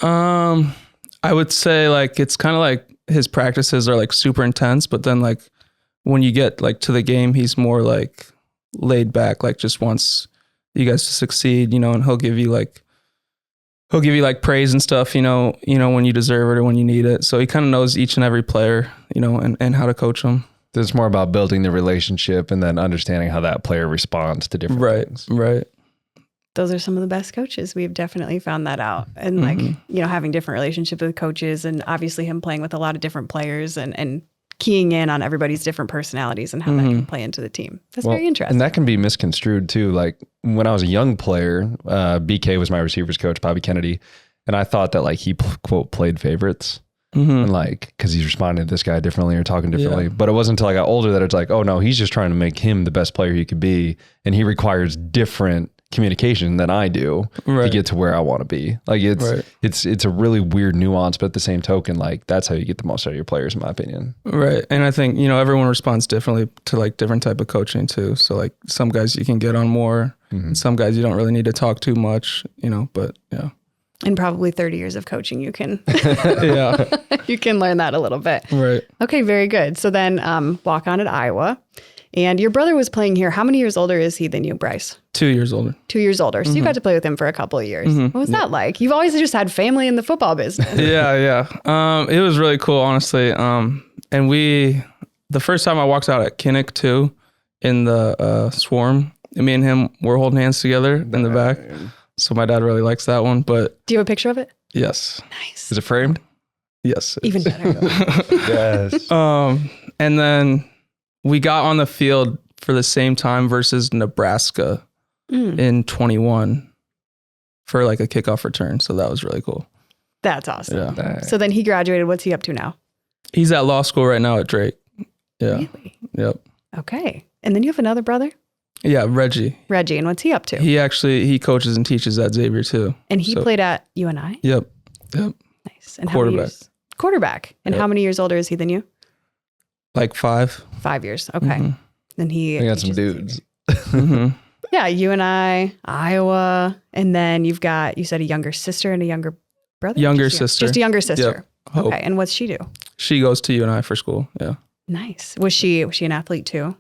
I would say like, it's kind of like his practices are like super intense, but then like when you get like to the game, he's more like laid back, like just wants you guys to succeed, and he'll give you like praise and stuff, when you deserve it or when you need it. So he kind of knows each and every player, and how to coach them. It's more about building the relationship and then understanding how that player responds to different things. Right. Those are some of the best coaches. We've definitely found that out. And like, having different relationships with coaches, and obviously him playing with a lot of different players and keying in on everybody's different personalities and how that can play into the team. That's very interesting. And that can be misconstrued too. Like when I was a young player, BK was my receivers coach, Bobby Kennedy. And I thought that like he quote played favorites. And like, cause he's responding to this guy differently or talking differently. Yeah. But it wasn't until I got older that it's like, oh no, he's just trying to make him the best player he could be. And he requires different communication than I do to get to where I want to be. Like it's a really weird nuance, but at the same token, like that's how you get the most out of your players, in my opinion. Right. And I think, everyone responds differently to like different type of coaching too. So like some guys you can get on more, and some guys you don't really need to talk too much, but yeah. And probably 30 years of coaching, you can Yeah. you can learn that a little bit. Right. Okay, very good. So then walk on at Iowa. And your brother was playing here. How many years older is he than you, Bryce? 2 years older. 2 years older. So you got to play with him for a couple of years. What was that like? You've always just had family in the football business. Yeah. It was really cool, honestly. And the first time I walked out at Kinnick too, in the swarm, and me and him were holding hands together in the back. So my dad really likes that one. But do you have a picture of it? Yes. Nice. Is it framed? Yes. Even better. Yes. And then we got on the field for the same time versus Nebraska in 21 for like a kickoff return. So that was really cool. That's awesome. Yeah. So then he graduated. What's he up to now? He's at law school right now at Drake. Yeah. Really? Yep. Okay. And then you have another brother? Yeah, Reggie. And what's he up to? He coaches and teaches at Xavier too. And he played at UNI? Yep. Nice. And Quarterback. Quarterback. And how many years older is he than you? Like 5. 5 years. Okay. Then he We got some dudes. Yeah, UNI, Iowa, and then you said a younger sister and a younger brother? Younger sister. Just a younger sister. Yep. Okay. And what's she do? She goes to UNI for school. Yeah. Nice. Was she an athlete too?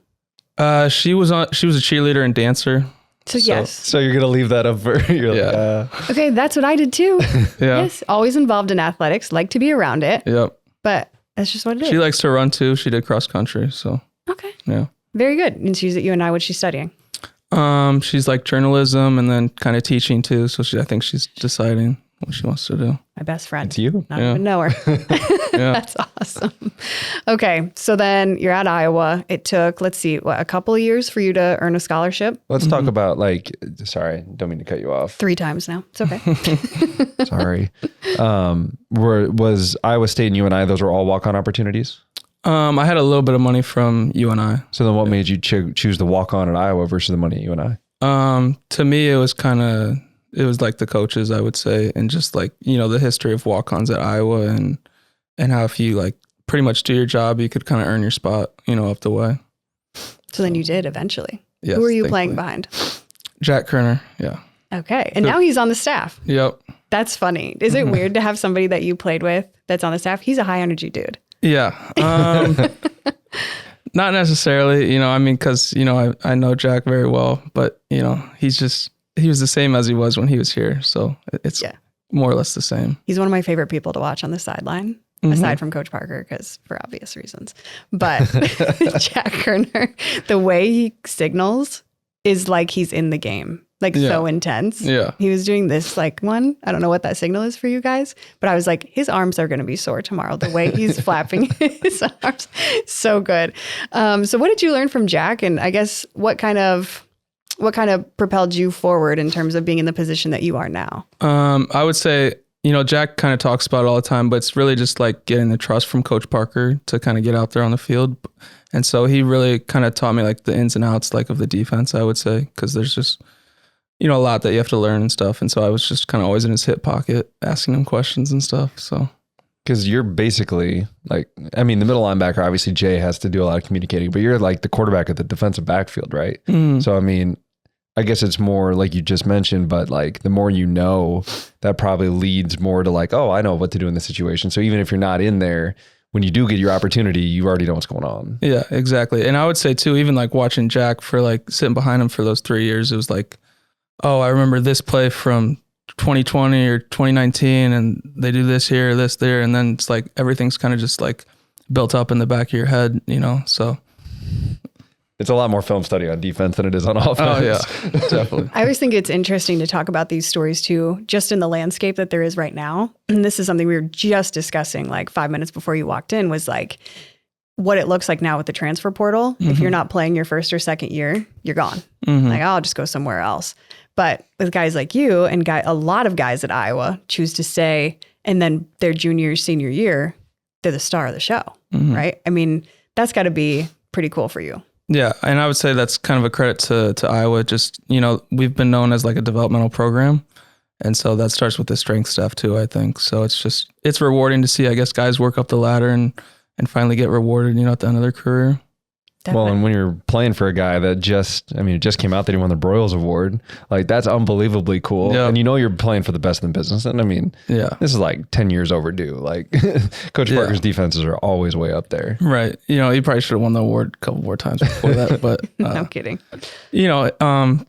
She was a cheerleader and dancer. So yes. So you're gonna leave that up for you're Okay, that's what I did too. Yeah. Yes, always involved in athletics, like to be around it. Yep. But that's just what it is. She likes to run too. She did cross country. So Okay. yeah. Very good. And she's at UNI. What's she studying? She's like journalism and then kind of teaching too. So I think she's deciding what she wants to do. My best friend. It's you. I don't even know her. That's awesome. Okay. So then you're at Iowa. It took, let's see, a couple of years for you to earn a scholarship? Let's talk about sorry, don't mean to cut you off. 3 times now. It's okay. Sorry. Was Iowa State and UNI, those were all walk-on opportunities? I had a little bit of money from UNI. So then what made you choose the walk-on at Iowa versus the money at UNI? To me, it was like the coaches, I would say, and just like, the history of walk-ons at Iowa and how if you like pretty much do your job, you could kind of earn your spot, up the way. So then you did eventually. Yes, who were you playing behind? Jack Kerner. Yeah. Okay. And now he's on the staff. Yep. That's funny. Is it weird to have somebody that you played with that's on the staff? He's a high energy dude. Yeah. Not necessarily, because, I know Jack very well, but, he was the same as he was when he was here. So it's more or less the same. He's one of my favorite people to watch on the sideline, aside from Coach Parker, because for obvious reasons. But Jack Kerner, the way he signals is like he's in the game. So intense. Yeah. He was doing this one. I don't know what that signal is for you guys, but I was like, his arms are going to be sore tomorrow. The way he's flapping his arms. So good. So what did you learn from Jack? And I guess what kind of propelled you forward in terms of being in the position that you are now? I would say, Jack kind of talks about it all the time, but it's really just like getting the trust from Coach Parker to kind of get out there on the field. And so he really kind of taught me like the ins and outs of the defense, I would say, because there's just, a lot that you have to learn and stuff. And so I was just kind of always in his hip pocket asking him questions and stuff. So, because you're basically the middle linebacker, obviously Jay has to do a lot of communicating, but you're like the quarterback at the defensive backfield, right? So, I guess it's more like you just mentioned, but the more that probably leads more to I know what to do in this situation. So even if you're not in there, when you do get your opportunity, you already know what's going on. Yeah, exactly. And I would say too, even watching Jack for sitting behind him for those 3 years, it was oh, I remember this play from 2020 or 2019 and they do this here, this there. And then it's everything's kind of just built up in the back of your head, so. It's a lot more film study on defense than it is on offense. Oh yeah, definitely. I always think it's interesting to talk about these stories too, just in the landscape that there is right now. And this is something we were just discussing 5 minutes before you walked in was what it looks like now with the transfer portal. If you're not playing your first or second year, you're gone. I'll just go somewhere else. But with guys like you and a lot of guys at Iowa choose to stay, and then their junior, senior year, they're the star of the show, right? That's got to be pretty cool for you. Yeah, and I would say that's kind of a credit to Iowa. Just, we've been known as a developmental program. And so that starts with the strength staff too, I think. So it's rewarding to see, I guess, guys work up the ladder and finally get rewarded, at the end of their career. Well, and when you're playing for a guy that just came out that he won the Broyles Award, like that's unbelievably cool. Yep. And you're playing for the best in the business. And this is like 10 years overdue. Like Coach Parker's defenses are always way up there. Right. He probably should have won the award a couple more times before that, but no kidding.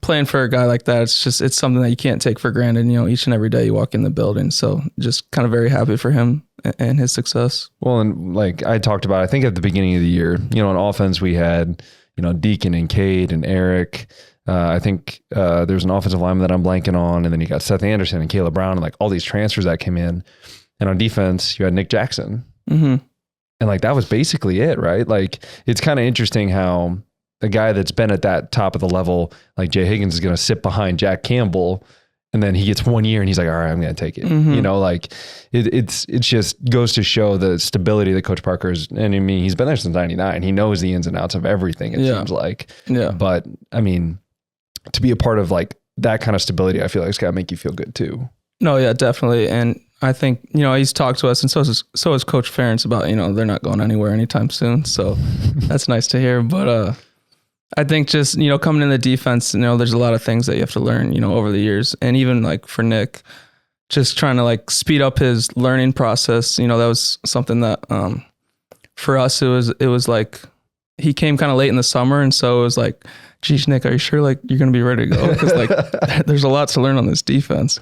Playing for a guy like that, it's something that you can't take for granted. Each and every day you walk in the building. So just kind of very happy for him and his success. Well, and like I talked about, I think at the beginning of the year, on offense, we had, Deacon and Cade and Eric. I think there's an offensive lineman that I'm blanking on. And then you got Seth Anderson and Caleb Brown and like all these transfers that came in. And on defense, you had Nick Jackson. Mm-hmm. And like, that was basically it, right? Like, it's kind of interesting how a guy that's been at that top of the level, like Jay Higgins, is going to sit behind Jack Campbell. And then he gets 1 year and he's like, all right, I'm going to take it. Mm-hmm. Like it just goes to show the stability that Coach Parker is. And I mean, he's been there since 99. He knows the ins and outs of everything, it seems like. Yeah. But I mean, to be a part of like that kind of stability, I feel like it's got to make you feel good too. No, yeah, definitely. And I think, he's talked to us and so is Coach Ferentz about, they're not going anywhere anytime soon. So that's nice to hear. But, I think just, coming in the defense, there's a lot of things that you have to learn, over the years. And even like for Nick, just trying to like speed up his learning process, that was something that for us, it was like he came kind of late in the summer. And so it was like, geez, Nick, are you sure like you're going to be ready to go? Because like there's a lot to learn on this defense.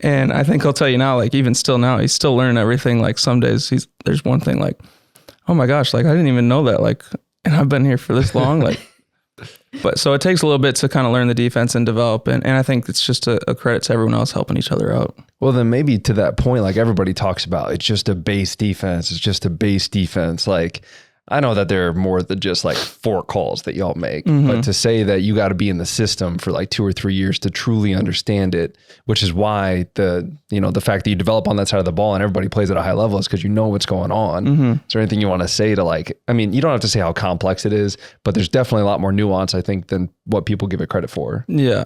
And I think he'll tell you now, like even still now, he's still learning everything. Like some days there's one thing like, oh my gosh, like I didn't even know that. Like, and I've been here for this long, like. But so it takes a little bit to kind of learn the defense and develop. And I think it's just a credit to everyone else helping each other out. Well, then maybe to that point, like everybody talks about, it's just a base defense. It's just a base defense. Like, I know that there are more than just like 4 calls that y'all make, but to say that you got to be in the system for like 2 or 3 years to truly understand it, which is why the fact that you develop on that side of the ball and everybody plays at a high level is because you know what's going on. Is there anything you want to say to like, I mean, you don't have to say how complex it is, but there's definitely a lot more nuance, I think, than what people give it credit for. Yeah.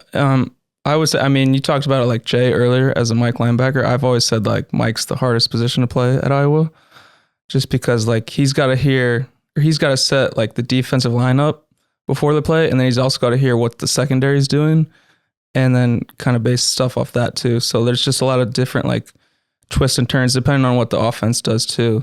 I would say, I mean, you talked about it like Jay earlier as a Mike linebacker. I've always said like Mike's the hardest position to play at Iowa. Just because like he's got to set like the defensive lineup before the play, and then he's also got to hear what the secondary is doing, and then kind of base stuff off that too. So there's just a lot of different like twists and turns depending on what the offense does too,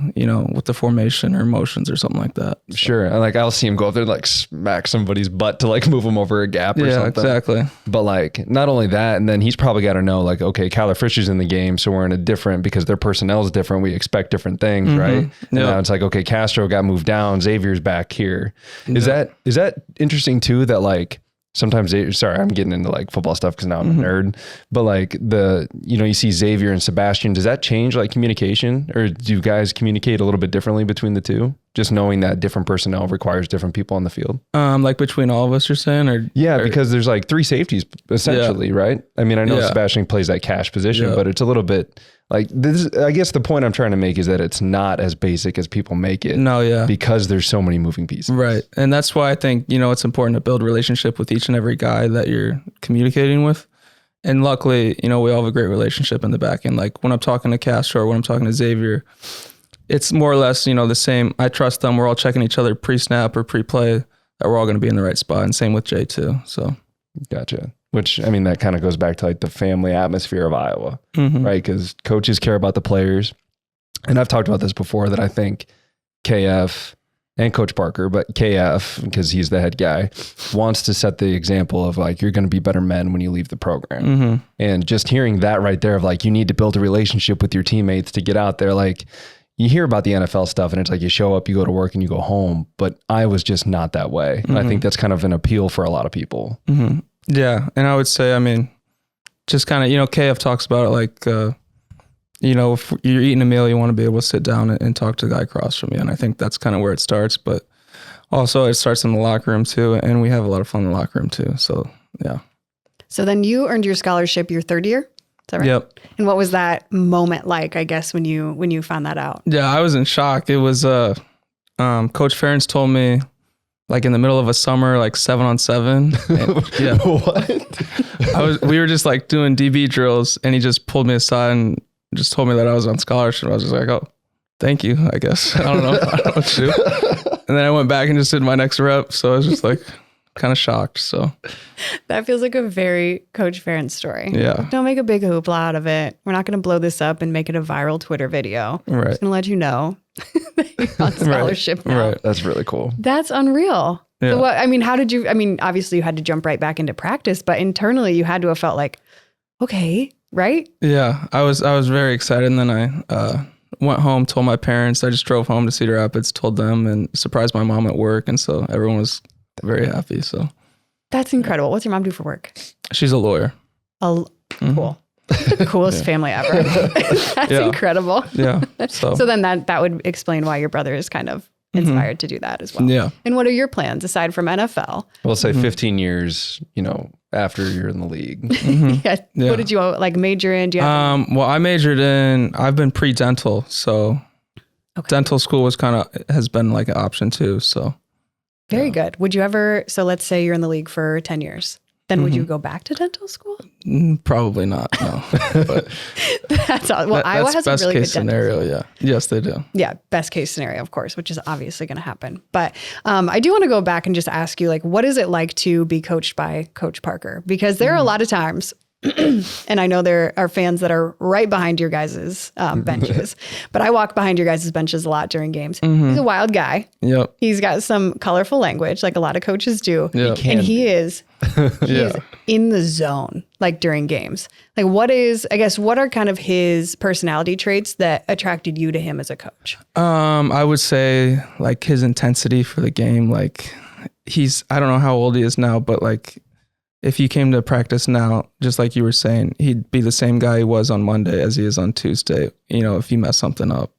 with the formation or motions or something like that. So. Sure. And like I'll see him go up there and like smack somebody's butt to like move him over a gap or something. Yeah, exactly. But like not only that, and then he's probably got to know like, okay, Kyler Fisher's in the game, so we're in a different, because their personnel is different, we expect different things, right? And now it's like, okay, Castro got moved down, Xavier's back here. Is that interesting too, that like sometimes, sorry, I'm getting into like football stuff because now I'm a nerd, but like you see Xavier and Sebastian, does that change like communication, or do you guys communicate a little bit differently between the two? Just knowing that different personnel requires different people on the field? Like between all of us, you're saying? Because there's like 3 safeties essentially, right? I mean, I know Sebastian plays that cash position, but it's a little bit like this. I guess the point I'm trying to make is that it's not as basic as people make it. No, yeah. Because there's so many moving pieces. Right. And that's why I think, it's important to build a relationship with each and every guy that you're communicating with. And luckily, we all have a great relationship in the back end. Like when I'm talking to Castro or when I'm talking to Xavier, it's more or less, the same. I trust them. We're all checking each other pre-snap or pre-play that we're all going to be in the right spot. And same with Jay too. So. Gotcha. Which, I mean, that kind of goes back to like the family atmosphere of Iowa, right? Because coaches care about the players. And I've talked about this before, that I think KF and Coach Parker, but KF, because he's the head guy, wants to set the example of like, you're going to be better men when you leave the program. And just hearing that right there of like, you need to build a relationship with your teammates to get out there. Like, you hear about the NFL stuff and it's like you show up, you go to work and you go home, but I was just not that way. And I think that's kind of an appeal for a lot of people. Yeah. And I would say, I mean, just kind of, KF talks about it like, if you're eating a meal, you want to be able to sit down and talk to the guy across from you. And I think that's kind of where it starts, but also it starts in the locker room too. And we have a lot of fun in the locker room too. So, yeah. So then you earned your scholarship your 3rd year? Is that right? Yep. And what was that moment like, I guess, when you found that out? Yeah, I was in shock. It was, Coach Ferentz told me, like in the middle of a summer, like 7-on-7. And, yeah. What? We were just like doing DB drills, and he just pulled me aside and just told me that I was on scholarship. I was just like, oh, thank you, I guess. I don't know what to do. And then I went back and just did my next rep. So I was just like kind of shocked. So That feels like a very Coach Ferentz story. yeah. Don't make a big hoopla out of it. We're not going to blow this up and make it a viral Twitter video. I'm Right. just going to let you know that you're on scholarship now. Right. That's really cool. That's unreal. Yeah. So what, I mean, how did you, I mean, obviously you had to jump right back into practice, but internally you had to have felt like, okay, right? Yeah. I was very excited. And then I went home, told my parents. I just drove home to Cedar Rapids, told them, and surprised my mom at work. And so everyone was very happy. So That's incredible. What's your mom do for work? she's a lawyer. Cool. The coolest family ever. That's Yeah. incredible. Yeah. So, So then that would explain why your brother is kind of inspired to do that as well. yeah. And what are your plans aside from NFL? We'll say 15 years, after you're in the league. Yeah. Yeah. What did you like major in? Do you have Well, I majored I've been pre-dental. So dental school has been like an option too. So very good. Would you ever, so let's say you're in the league for 10 years, then would you go back to dental school? probably not. No. But That's all. Well, Iowa that's has a best really case good dental. scenario. Yeah. Yes, they do. Yeah, best case scenario, of course, which is obviously going to happen. But I do want to go back and just ask you, like, what is it like to be coached by Coach Parker? Because there are a lot of times, and I know there are fans that are right behind your guys' benches, but I walk behind your guys' benches a lot during games. He's a wild guy. Yep. He's got some colorful language, like a lot of coaches do. Yep. And he is Yeah. in the zone, like during games. Like what are kind of his personality traits that attracted you to him as a coach? I would say like his intensity for the game. Like I don't know how old he is now, but like if he came to practice now, just like you were saying, he'd be the same guy he was on Monday as he is on Tuesday, if he messed something up.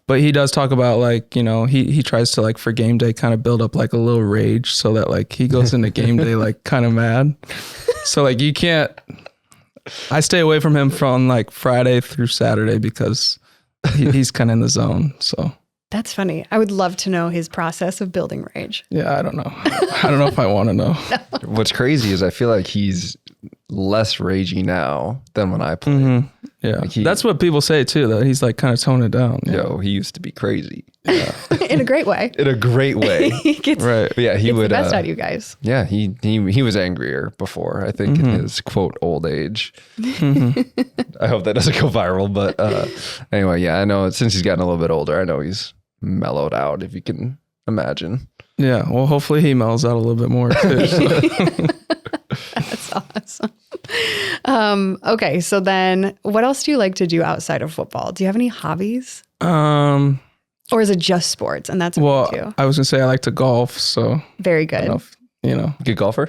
But he does talk about like, he tries to like for game day kind of build up like a little rage so that like he goes into game day like kind of mad. So like I stay away from him from like Friday through Saturday because he's kind of in the zone. So That's funny. I would love to know his process of building rage. yeah, I don't know. I don't know if I want to know. What's crazy is I feel like he's less ragey now than when I played. Mm-hmm. Yeah, Like that's what people say too. That he's like kind of toned it down. Yeah. He used to be crazy. In a great way. In a great way. He gets, Right. But yeah, he gets would. the best out of you guys. Yeah, he was angrier before, I think, in his quote old age. I hope that doesn't go viral. But anyway, yeah, I know since he's gotten a little bit older, I know he's mellowed out, if you can imagine. Yeah. Well, hopefully he mellows out a little bit more too. So. That's awesome. Okay, so then what else do you like to do outside of football? Do you have any hobbies? Or is it just sports? And that's Well, okay too. I was gonna say I like to golf, so Very I good. don't know if, Good golfer?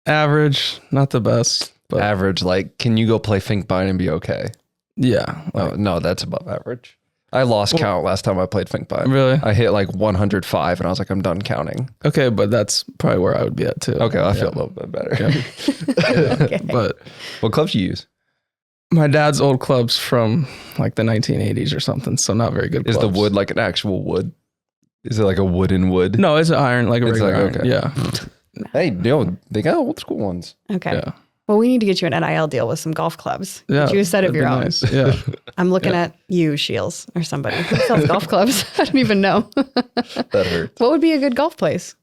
average, not the best, but Average. Like, can you go play Finkbine and be okay? yeah. Oh, no, that's above average. I lost count last time I played Finkbine. Really? I hit like 105 and I was like, I'm done counting. Okay, but that's probably where I would be at too. Okay, I feel a little bit better. Okay. But What clubs you use? my dad's old clubs from like the 1980s or something, so not very good. Is clubs. the wood like an actual wood? Is it like a wooden wood? No, it's an iron, like a It's regular like, iron. okay. Yeah. Hey, they got old school ones. Okay. Yeah. Well, we need to get you an NIL deal with some golf clubs. Yeah. Get you a set of that'd your be own. nice. Yeah. I'm looking at you, Shields, or somebody who sells golf clubs. I don't even know. That hurts. What would be a good golf place?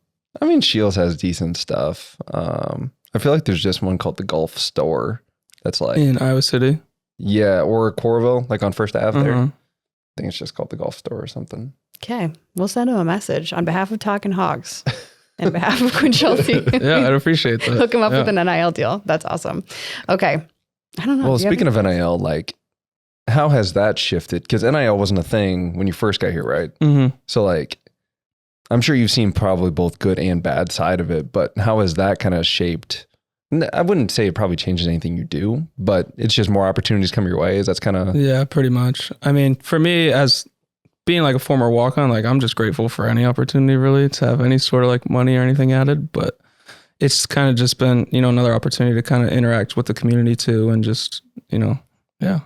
I mean, Shields has decent stuff. I feel like there's just one called the Golf Store. That's like, In Iowa City. yeah, or Corville, like on First Ave there. Mhm. I think it's just called the Golf Store or something. Okay. We'll send him a message on behalf of Talkin Hawks and behalf of Quinn Schulte. Yeah, I'd appreciate that. Hook him up Yeah. with an NIL deal. That's awesome. Okay. I don't know. Well, Do you have speaking of NIL, like, how has that shifted? Because NIL wasn't a thing when you first got here, right? Mhm. So, like, I'm sure you've seen probably both good and bad side of it, but how has that kind of shaped? I wouldn't say it probably changes anything you do, but it's just more opportunities come your way. Is that's kind of Yeah, pretty much. I mean, for me, as being like a former walk-on, like I'm just grateful for any opportunity really to have any sort of like money or anything added. But it's kind of just been, another opportunity to kind of interact with the community too, and just, yeah.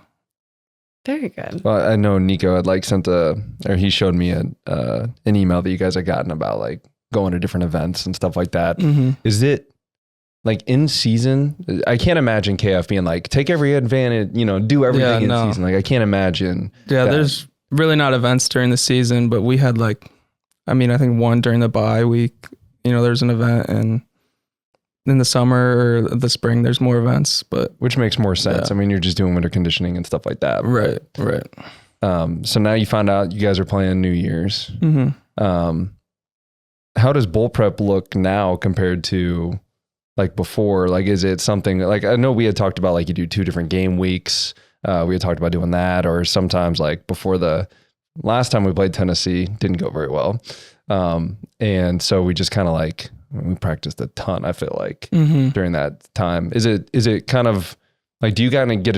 Very good. Well, I know Nico had like he showed me an email that you guys had gotten about like going to different events and stuff like that. Mm-hmm. Is it like in season? I can't imagine KF being like, take every advantage, do everything in no. season. Like I can't imagine. Yeah, that. there's really not events during the season, but we had like I mean, I think one during the bye week, there's an event, and in the summer or the spring, there's more events, but which makes more sense. Yeah. I mean, you're just doing winter conditioning and stuff like that. Right. So now you found out you guys are playing New Year's. Mm-hmm. How does bowl prep look now compared to like before? Like, is it something like, I know we had talked about like you do 2 different game weeks. We had talked about doing that, or sometimes like before the last time we played Tennessee didn't go very well. And so we just kind of like, we practiced a ton, I feel like, during that time. Is it kind of like, do you kind of get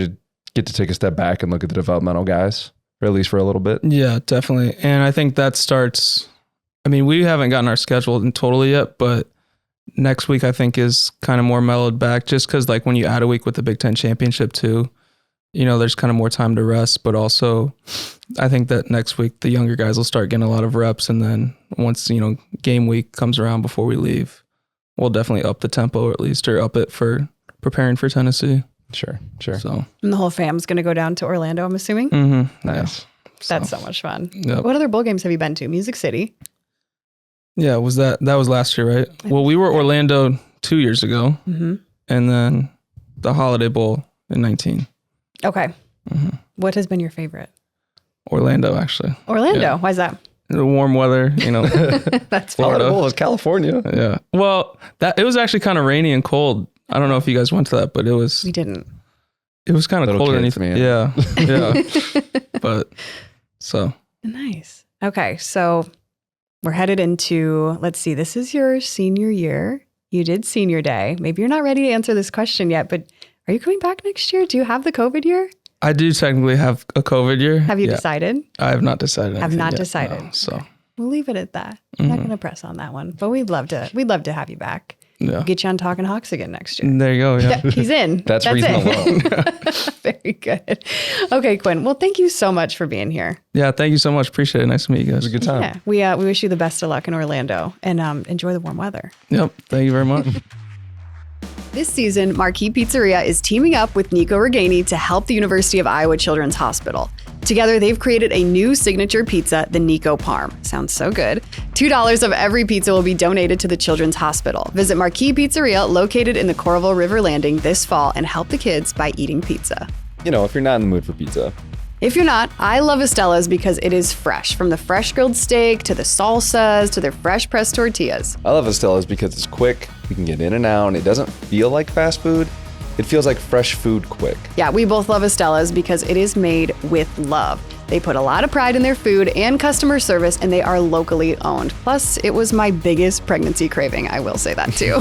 to take a step back and look at the developmental guys, or at least for a little bit? Yeah, definitely. And I think that starts, I mean, we haven't gotten our schedule in totally yet, but next week I think is kind of more mellowed back, just because like when you add a week with the Big Ten championship too, there's kind of more time to rest. But also I think that next week the younger guys will start getting a lot of reps, and then once game week comes around before we leave, we'll definitely up the tempo, or at least up it for preparing for Tennessee. Sure. So And the whole fam's going to go down to Orlando, I'm assuming. Nice. That's so much fun. Yep. What other bowl games have you been to? Music City. Yeah, that was last year, right? Well, we were Orlando 2 years ago, and then the Holiday Bowl in 19. Okay. What has been your favorite? Orlando, actually. Orlando. Yeah. Why is that? The warm weather, That's Florida. Florida Bowl is California. Yeah. Well, it was actually kind of rainy and cold. I don't know if you guys went to that, but it was. We didn't. It was kind of Little colder than kids, anything. man. Yeah. But so. Nice. Okay. So we're headed into, let's see, this is your senior year. You did senior day. Maybe you're not ready to answer this question yet, but are you coming back next year? Do you have the COVID year? I do technically have a COVID year. Have you decided? I have not decided. Have not yet, decided. no, so We'll leave it at that. I'm not going to press on that one, but we'd love to have you back. yeah. Get you on Talkin Hawks again next year. There you go. Yeah. He's in. That's reason it. alone. Very good. Okay, Quinn. Well, thank you so much for being here. Yeah. Thank you so much. Appreciate it. Nice to meet you It guys. was a good time. Yeah, we wish you the best of luck in Orlando, and enjoy the warm weather. Yep. Thank you very much. This season, Marquee Pizzeria is teaming up with Nico Reganey to help the University of Iowa Children's Hospital. Together, they've created a new signature pizza, the Nico Parm. Sounds so good. $2 of every pizza will be donated to the Children's Hospital. Visit Marquee Pizzeria, located in the Coralville River Landing, this fall and help the kids by eating pizza. If you're not in the mood for pizza. If you're not, I love Estella's because it is fresh, from the fresh grilled steak to the salsas to their fresh pressed tortillas. I love Estella's because it's quick. We can get in and out, and it doesn't feel like fast food. It feels like fresh food quick. Yeah, we both love Estella's because it is made with love. They put a lot of pride in their food and customer service, and they are locally owned. Plus, it was my biggest pregnancy craving, I will say that too.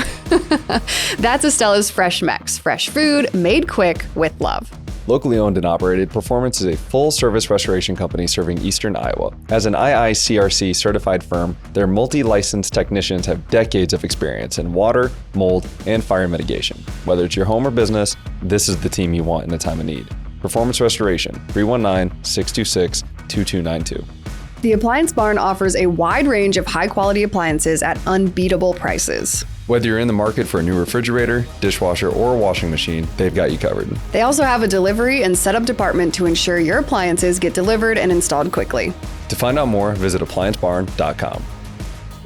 That's Estella's Fresh Mex. Fresh food made quick with love. Locally owned and operated, Performance is a full-service restoration company serving Eastern Iowa. As an IICRC certified firm, their multi-licensed technicians have decades of experience in water, mold, and fire mitigation. Whether it's your home or business, this is the team you want in a time of need. Performance Restoration, 319-626-2292. The Appliance Barn offers a wide range of high-quality appliances at unbeatable prices. Whether you're in the market for a new refrigerator, dishwasher, or washing machine, they've got you covered. They also have a delivery and setup department to ensure your appliances get delivered and installed quickly. To find out more, visit appliancebarn.com.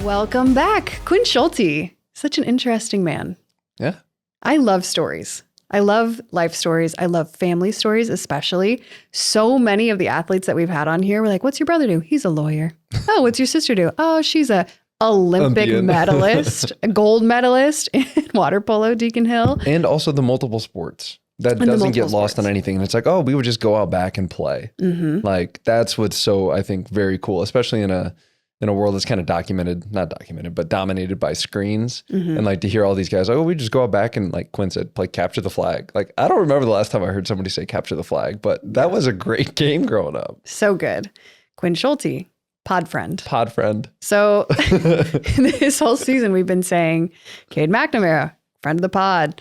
Welcome back, Quinn Schulte. Such an interesting man. Yeah. I love stories. I love life stories. I love family stories, especially. So many of the athletes that we've had on here were like, what's your brother do? He's a lawyer. Oh, what's your sister do? Oh, she's a Olympic Olympian. medalist, a gold medalist in water polo, Deacon Hill. And also the multiple sports. That And the doesn't get multiple lost on sports. anything. And it's like, oh, we would just go out back and play. Mm-hmm. Like that's what's so, I think, very cool, especially in a world that's kind of not documented, but dominated by screens. Mm-hmm. And like to hear all these guys, like, oh, we just go out back and like Quinn said, play capture the flag. Like I don't remember the last time I heard somebody say capture the flag, but that was a great game growing up. So good. Quinn Schulte, pod friend. Pod friend. So this whole season, we've been saying Cade McNamara, friend of the pod.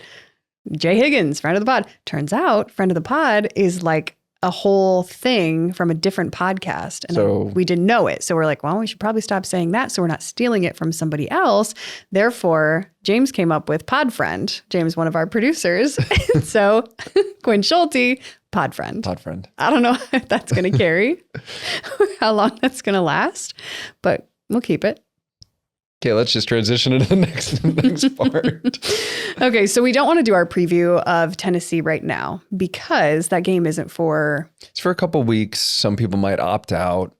Jay Higgins, friend of the pod. Turns out, friend of the pod is like a whole thing from a different podcast. And So- we didn't know it. So we're like, well, we should probably stop saying that so we're not stealing it from somebody else. Therefore, James came up with pod friend. James, one of our producers. And so Quinn Schulte, pod friend. Pod friend. I don't know if that's going to carry, how long that's going to last, but We'll keep it. Okay, let's just transition to the next part. Okay, so we don't want to do our preview of Tennessee right now because that game isn't for... It's for a couple weeks. Some people might opt out,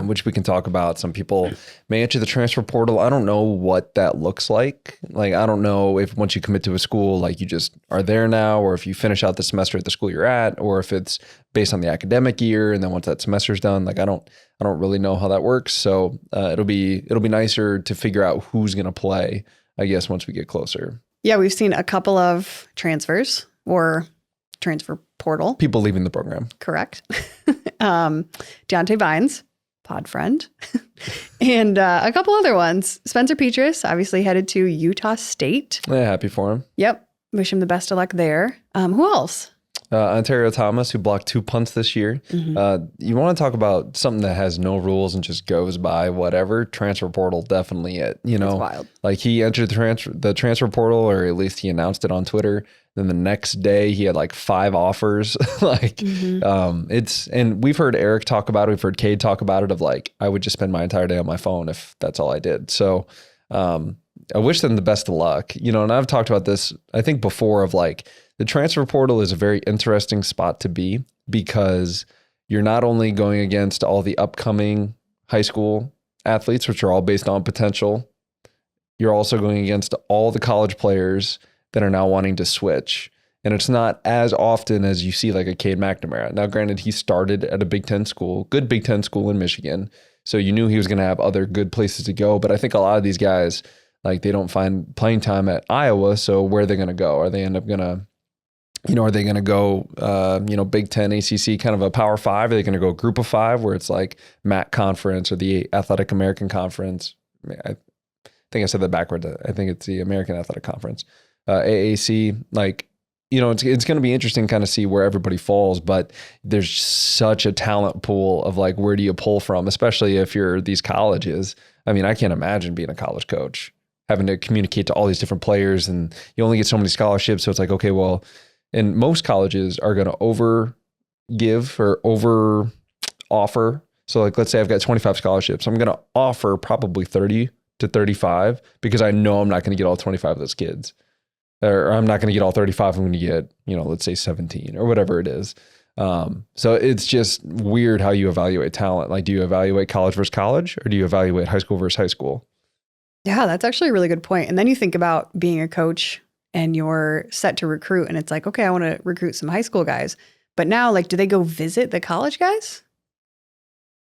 which we can talk about. Some people may enter the transfer portal. I don't know what that looks like. Like, I don't know if once you commit to a school, like you just are there now, or if you finish out the semester at the school you're at, or if it's based on the academic year. And then once that semester's done, like I don't really know how that works. So it'll be nicer to figure out who's going to play, I guess, once we get closer. Yeah, we've seen a couple of transfers or transfer portal. People leaving the program. Correct. Deontay Vines, pod friend, and a couple other ones. Spencer Petras, obviously headed to Utah State. Yeah, happy for him. Yep. Wish him the best of luck there. Who else? Ontario Thomas, who blocked 2 punts this year. You want to talk about something that has no rules and just goes by whatever. Transfer portal, definitely it. You know, It's wild. like he entered the transfer portal, or at least he announced it on Twitter. Then the next day he had like 5 offers. And we've heard Eric talk about it. We've heard Cade talk about it of like, I would just spend my entire day on my phone if that's all I did. So I wish them the best of luck, you know, and I've talked about this, I think before, of like, the transfer portal is a very interesting spot to be because you're not only going against all the upcoming high school athletes, which are all based on potential, you're also going against all the college players that are now wanting to switch. And it's not as often as you see like a Cade McNamara. Now, granted, he started at a Big Ten school, good Big Ten school in Michigan. So you knew he was going to have other good places to go. But I think a lot of these guys, like they don't find playing time at Iowa. So where are they going to go? Are they end up going to, are they going to go, Big Ten, ACC, kind of a Power Five? Are they going to go Group of Five, where it's like MAC Conference or the Athletic American Conference? I think I said that backwards. I think it's the American Athletic Conference, AAC. Like, it's going to be interesting, kind of see where everybody falls. But there's such a talent pool of like, where do you pull from, especially if you're these colleges? I mean, I can't imagine being a college coach, having to communicate to all these different players, and you only get so many scholarships. So it's like, okay, well. And most colleges are going to over give or over offer. So like, let's say I've got 25 scholarships. I'm going to offer probably 30 to 35 because I know I'm not going to get all 25 of those kids, or I'm not going to get all 35. I'm going to get, let's say 17 or whatever it is. So it's just weird how you evaluate talent. Like, do you evaluate college versus college, or do you evaluate high school versus high school? Yeah, that's actually a really good point. And then you think about being a coach and you're set to recruit, and it's like, okay, I want to recruit some high school guys. But now, like, do they go visit the college guys?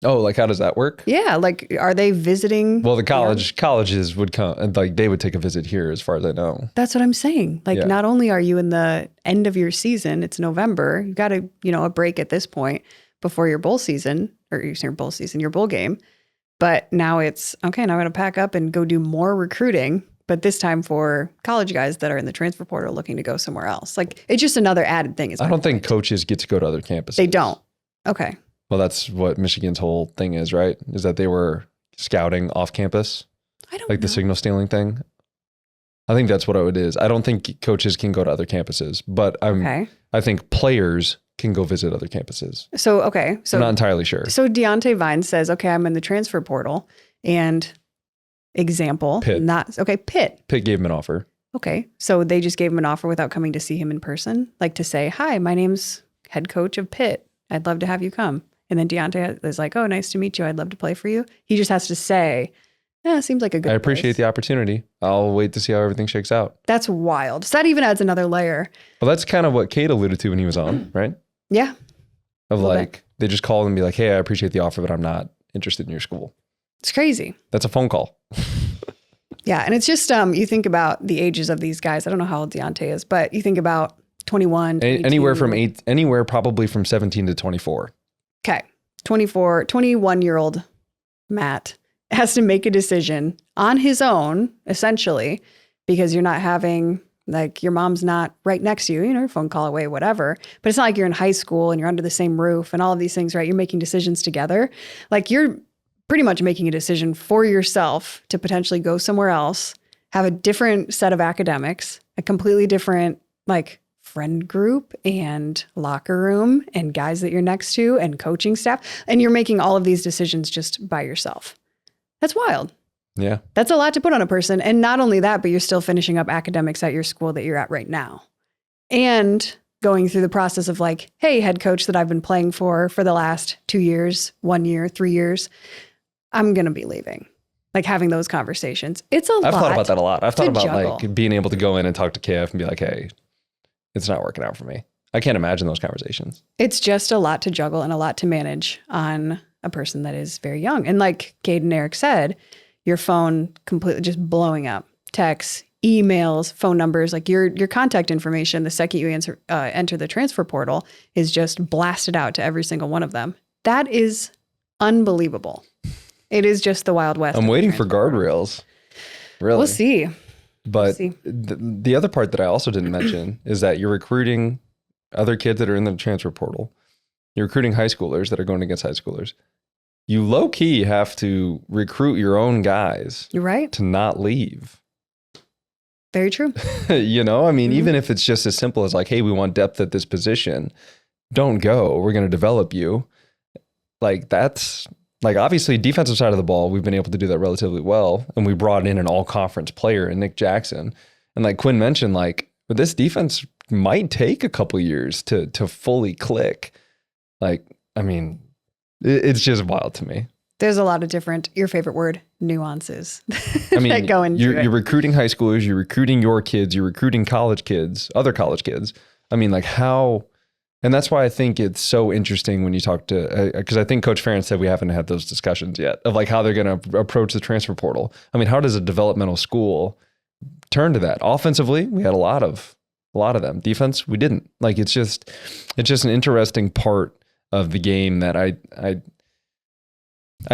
Oh, like how does that work? Yeah, like, are they visiting? Well, the colleges would come, and like they would take a visit here, as far as I know. That's what I'm saying. Like, not only are you in the end of your season, it's November, you got a break at this point before your bowl season, or your bowl game. But now it's, okay, now I'm going to pack up and go do more recruiting. But this time for college guys that are in the transfer portal looking to go somewhere else. Like, it's just another added thing. I don't think coaches get to go to other campuses. They don't. Okay. Well, that's what Michigan's whole thing is, right? Is that they were scouting off campus? I don't like know. The signal stealing thing. I think that's what it is. I don't think coaches can go to other campuses, but I think players can go visit other campuses. So, okay. So I'm not entirely sure. So Deontay Vines says, okay, I'm in the transfer portal, and example, Pitt. Pitt. Pitt gave him an offer. Okay. So they just gave him an offer without coming to see him in person? Like to say, hi, my name's head coach of Pitt. I'd love to have you come. And then Deontay is like, oh, nice to meet you. I'd love to play for you. He just has to say, seems like a good I appreciate place. the opportunity. I'll wait to see how everything shakes out. That's wild. So that even adds another layer. Well, that's kind of what Cade alluded to when he was on, right? Yeah. Of like, they just call and be like, hey, I appreciate the offer, but I'm not interested in your school. It's crazy. That's a phone call. Yeah. And it's just, you think about the ages of these guys. I don't know how old Deontay is, but you think about 21, 22. Anywhere probably from 17 to 24. Okay. 21-year-old Matt has to make a decision on his own, essentially, because you're not having, like, your mom's not right next to you, phone call away, whatever. But it's not like you're in high school and you're under the same roof and all of these things, right? You're making decisions together. Like, you're pretty much making a decision for yourself to potentially go somewhere else, have a different set of academics, a completely different, like, friend group and locker room and guys that you're next to and coaching staff. And you're making all of these decisions just by yourself. That's wild. Yeah. That's a lot to put on a person. And not only that, but you're still finishing up academics at your school that you're at right now. And going through the process of like, hey, head coach that I've been playing for the last 2 years, 1 year, 3 years, I'm going to be leaving. Like having those conversations. It's a lot. I've thought about that a lot. I've thought about juggle. like being able to go in and talk to KF and be like, hey, it's not working out for me. I can't imagine those conversations. It's just a lot to juggle and a lot to manage on a person that is very young. And like Cade and Eric said, your phone completely just blowing up. Texts, emails, phone numbers, like your contact information, the second you enter the transfer portal is just blasted out to every single one of them. That is unbelievable. It is just the Wild West. I'm waiting for guardrails. Really? We'll see. But the other part that I also didn't mention is that you're recruiting other kids that are in the transfer portal. You're recruiting high schoolers that are going against high schoolers. You low key have to recruit your own guys. You're right. To not leave. Very true. You know, I mean, even if it's just as simple as like, hey, we want depth at this position. Don't go. We're going to develop you. Like that's like obviously defensive side of the ball, we've been able to do that relatively well. And we brought in an all conference player in Nick Jackson. And like Quinn mentioned, like, but this defense might take a couple years to fully click. Like, I mean, it's just wild to me. There's a lot of different, your favorite word, nuances I mean, that go into you're recruiting high schoolers, you're recruiting your kids, you're recruiting college kids, other college kids. I mean, like how, and that's why I think it's so interesting when you talk to, because I think Coach Farron said we haven't had those discussions yet of like how they're going to approach the transfer portal. I mean, how does a developmental school turn to that? Offensively, we had a lot of them. Defense, we didn't. Like it's just an interesting part of the game that I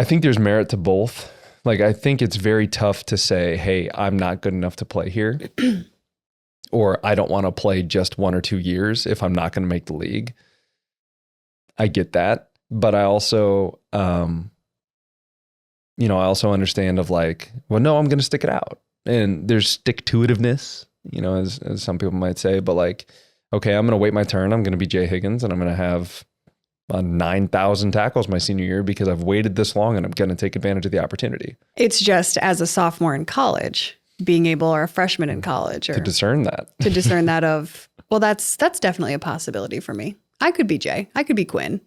think there's merit to both. Like I think it's very tough to say, hey, I'm not good enough to play here. Or I don't want to play just 1 or 2 years if I'm not going to make the league. I get that. But I also, I also understand of like, well, no, I'm going to stick it out. And there's stick-to-itiveness, as some people might say. But like, okay, I'm going to wait my turn. I'm going to be Jay Higgins and I'm going to have 9,000 tackles my senior year because I've waited this long and I'm going to take advantage of the opportunity. It's just as a sophomore in college, being able, or a freshman in college, or to discern that of, well, that's definitely a possibility for me. I could be Jay, I could be Quinn,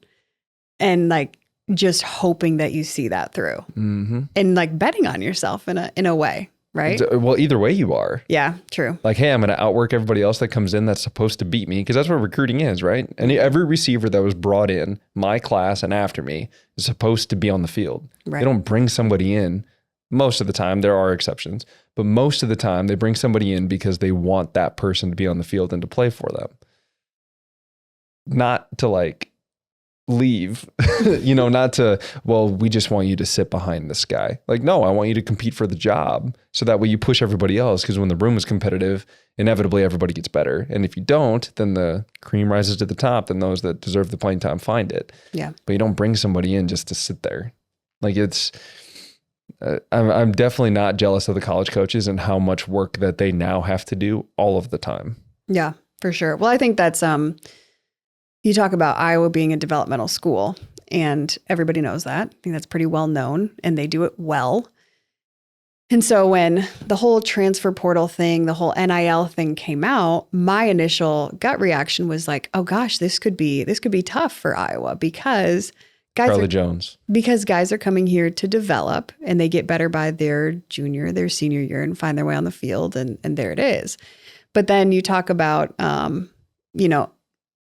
and like just hoping that you see that through, and like betting on yourself in a way, right? Well, either way you are. Yeah, true. Like, hey, I'm going to outwork everybody else that comes in that's supposed to beat me, because that's what recruiting is, right? And every receiver that was brought in my class and after me is supposed to be on the field. Right. They don't bring somebody in. Most of the time, there are exceptions, but most of the time they bring somebody in because they want that person to be on the field and to play for them. Not to like leave, not to, well, we just want you to sit behind this guy. Like, no, I want you to compete for the job so that way you push everybody else, because when the room is competitive, inevitably everybody gets better. And if you don't, then the cream rises to the top, then those that deserve the playing time find it. Yeah. But you don't bring somebody in just to sit there. Like it's, I'm definitely not jealous of the college coaches and how much work that they now have to do all of the time. Yeah, for sure. Well, I think that's, you talk about Iowa being a developmental school, and everybody knows that. I think that's pretty well known, and they do it well. And so when the whole transfer portal thing, the whole NIL thing came out, my initial gut reaction was like, oh gosh, this could be tough for Iowa, because guys are coming here to develop, and they get better by their junior, their senior year, and find their way on the field, and there it is. But then you talk about,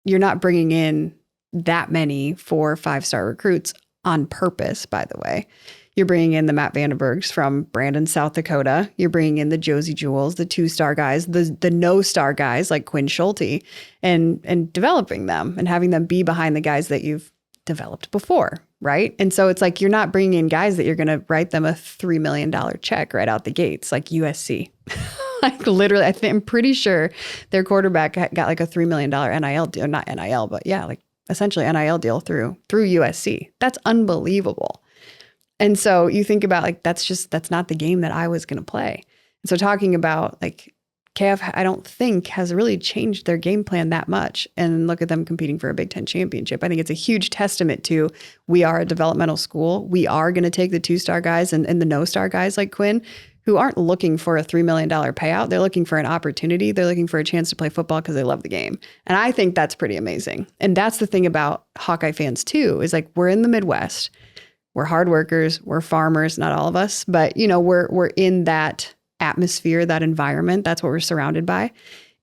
you're not bringing in that many 4- or 5-star recruits on purpose, by the way. You're bringing in the Matt Vandenbergs from Brandon, South Dakota. You're bringing in the Josie Jewels, the 2-star guys, the no-star guys like Quinn Schulte, and developing them and having them be behind the guys that you've developed before, right? And so it's like you're not bringing in guys that you're going to write them a $3 million check right out the gates, like USC. Like literally, I'm pretty sure their quarterback got like a $3 million NIL deal, not NIL, but yeah, like essentially NIL deal through USC. That's unbelievable. And so you think about like, that's not the game that I was going to play. And so talking about like KF, I don't think, has really changed their game plan that much. And look at them competing for a Big Ten championship. I think it's a huge testament to we are a developmental school. We are going to take the 2-star guys and the no-star guys like Quinn, who aren't looking for a $3 million payout. They're looking for an opportunity. They're looking for a chance to play football because they love the game. And I think that's pretty amazing. And that's the thing about Hawkeye fans too, is like, we're in the Midwest. We're hard workers. We're farmers, not all of us, but we're in that atmosphere, that environment. That's what we're surrounded by.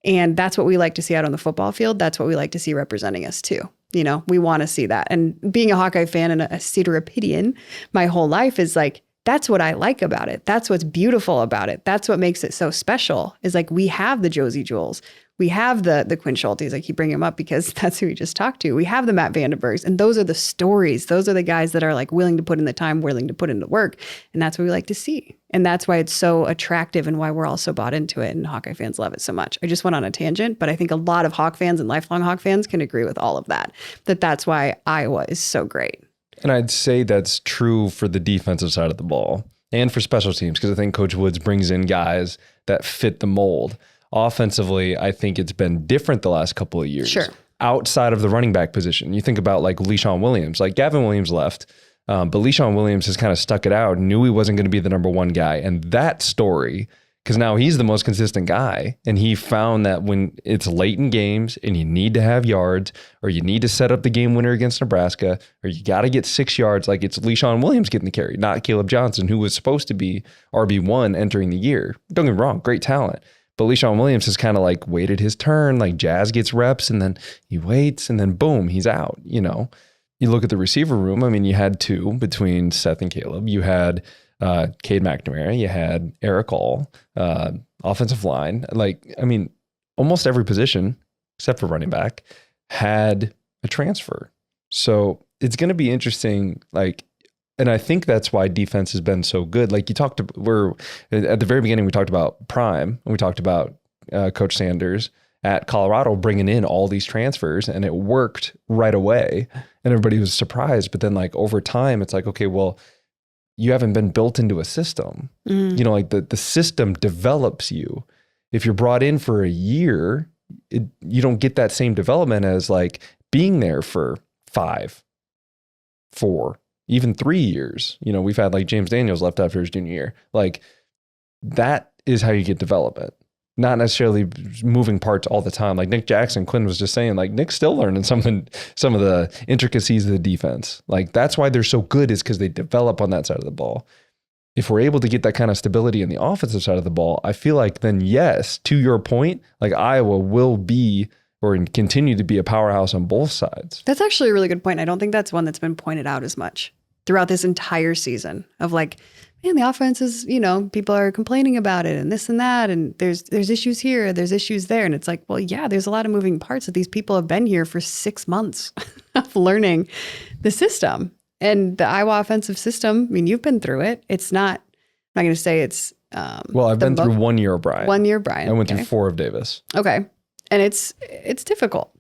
And that's what we like to see out on the football field. That's what we like to see representing us too. We want to see that. And being a Hawkeye fan and a Cedar Rapidian my whole life is like, that's what I like about it. That's what's beautiful about it. That's what makes it so special, is like, we have the Josie Jewels. We have the Quinn Schultes. I keep bringing them up because that's who we just talked to. We have the Matt Vandenbergs, and those are the stories. Those are the guys that are like willing to put in the time, willing to put in the work. And that's what we like to see. And that's why it's so attractive and why we're all so bought into it. And Hawkeye fans love it so much. I just went on a tangent, but I think a lot of Hawk fans and lifelong Hawk fans can agree with all of that, that's why Iowa is so great. And I'd say that's true for the defensive side of the ball and for special teams, because I think Coach Woods brings in guys that fit the mold. Offensively, I think it's been different the last couple of years. Sure. Outside of the running back position, you think about like LeSean Williams, like Gavin Williams left, but LeSean Williams has kind of stuck it out, knew he wasn't going to be the number one guy. And that story, because now he's the most consistent guy, and he found that when it's late in games and you need to have yards, or you need to set up the game winner against Nebraska, or you got to get 6 yards, like it's LeSean Williams getting the carry, not Caleb Johnson, who was supposed to be RB1 entering the year. Don't get me wrong, great talent. But LeSean Williams has kind of like waited his turn, like Jazz gets reps and then he waits and then boom, he's out. You look at the receiver room. I mean, you had 2 between Seth and Caleb. You had Cade McNamara, you had Eric All, offensive line. Like, I mean, almost every position except for running back had a transfer. So it's going to be interesting. And I think that's why defense has been so good. Like at the very beginning, we talked about Prime, and we talked about Coach Sanders at Colorado bringing in all these transfers, and it worked right away. And everybody was surprised. But then like over time, it's like, okay, well, you haven't been built into a system. Like the system develops you. If you're brought in for a year, you don't get that same development as like being there for 5, 4, even 3 years. We've had like James Daniels left after his junior year. Like that is how you get development, not necessarily moving parts all the time. Like Nick Jackson, Quinn was just saying, like Nick's still learning some of the intricacies of the defense. Like that's why they're so good, is because they develop on that side of the ball. If we're able to get that kind of stability in the offensive side of the ball, I feel like then yes, to your point, like Iowa will be or continue to be a powerhouse on both sides. That's actually a really good point. I don't think that's one that's been pointed out as much throughout this entire season of like, man, the offense is, people are complaining about it and this and that. And there's issues here, there's issues there. And it's like, well, yeah, there's a lot of moving parts that these people have been here for 6 months of learning the system. And the Iowa offensive system, I mean, you've been through it. It's not, I'm not going to say it's. Well, I've been through 1 year of Bryant. 1 year Bryant. I went through 4 of Davis. Okay. And it's difficult.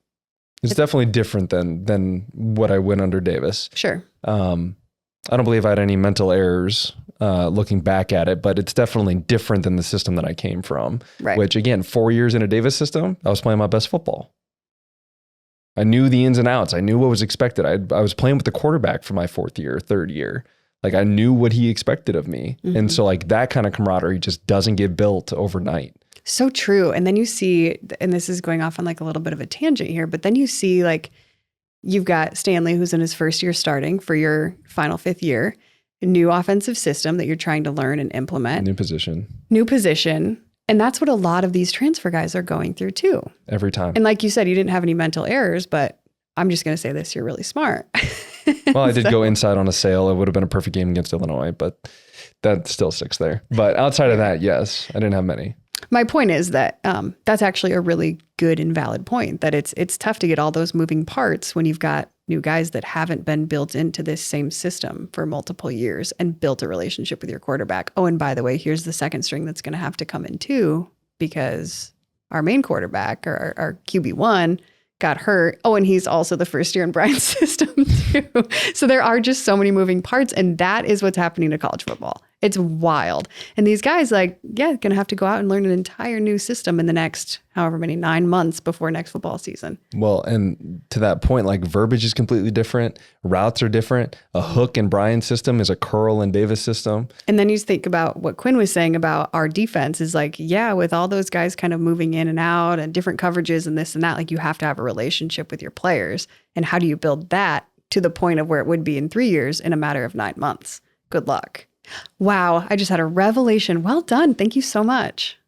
It's definitely different than what I went under Davis. Sure. I don't believe I had any mental errors looking back at it, but it's definitely different than the system that I came from. Right. Which again, 4 years in a Davis system, I was playing my best football. I knew the ins and outs. I knew what was expected. I was playing with the quarterback for my 4th year, 3rd year. Like I knew what he expected of me. Mm-hmm. And so like that kind of camaraderie just doesn't get built overnight. So true. And then you see, and this is going off on like a little bit of a tangent here, but then you see like you've got Stanley, who's in his 1st year starting for your final 5th year, a new offensive system that you're trying to learn and implement. New position. And that's what a lot of these transfer guys are going through too. Every time. And like you said, you didn't have any mental errors, but I'm just going to say this, you're really smart. Well, I did go inside on a sail. It would have been a perfect game against Illinois, but that still sticks there. But outside of that, yes, I didn't have many. My point is that that's actually a really good and valid point, that it's tough to get all those moving parts when you've got new guys that haven't been built into this same system for multiple years and built a relationship with your quarterback. Oh, and by the way, here's the 2nd string that's going to have to come in too, because our main quarterback, or our QB1, got hurt. Oh, and he's also the 1st year in Bryant's system too. So there are just so many moving parts, and that is what's happening to college football. It's wild. And these guys like, yeah, going to have to go out and learn an entire new system in the next however many 9 months before next football season. Well, and to that point, like verbiage is completely different. Routes are different. A hook in Brian's system is a curl in Davis' system. And then you think about what Quinn was saying about our defense is like, yeah, with all those guys kind of moving in and out and different coverages and this and that, like you have to have a relationship with your players. And how do you build that to the point of where it would be in 3 years in a matter of 9 months? Good luck. Wow, I just had a revelation. Well done. Thank you so much.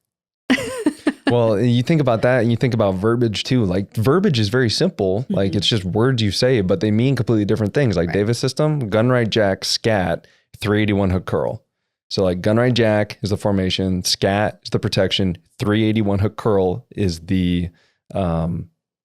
Well, you think about that and you think about verbiage too. Like verbiage is very simple. Like it's just words you say, but they mean completely different things. Like Davis system, gun right jack, scat, 381 hook curl. So like gun right jack is the formation, scat is the protection, 381 hook curl is the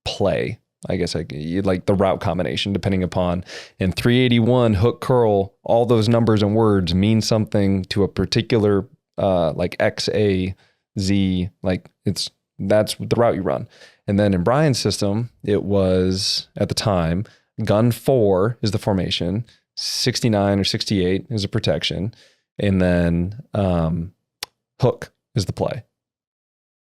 play. I guess like the route combination depending upon, and 381 hook curl, all those numbers and words mean something to a particular like X, A, Z, like that's the route you run. And then in Brian's system, it was at the time, gun 4 is the formation, 69 or 68 is a protection, and then hook is the play.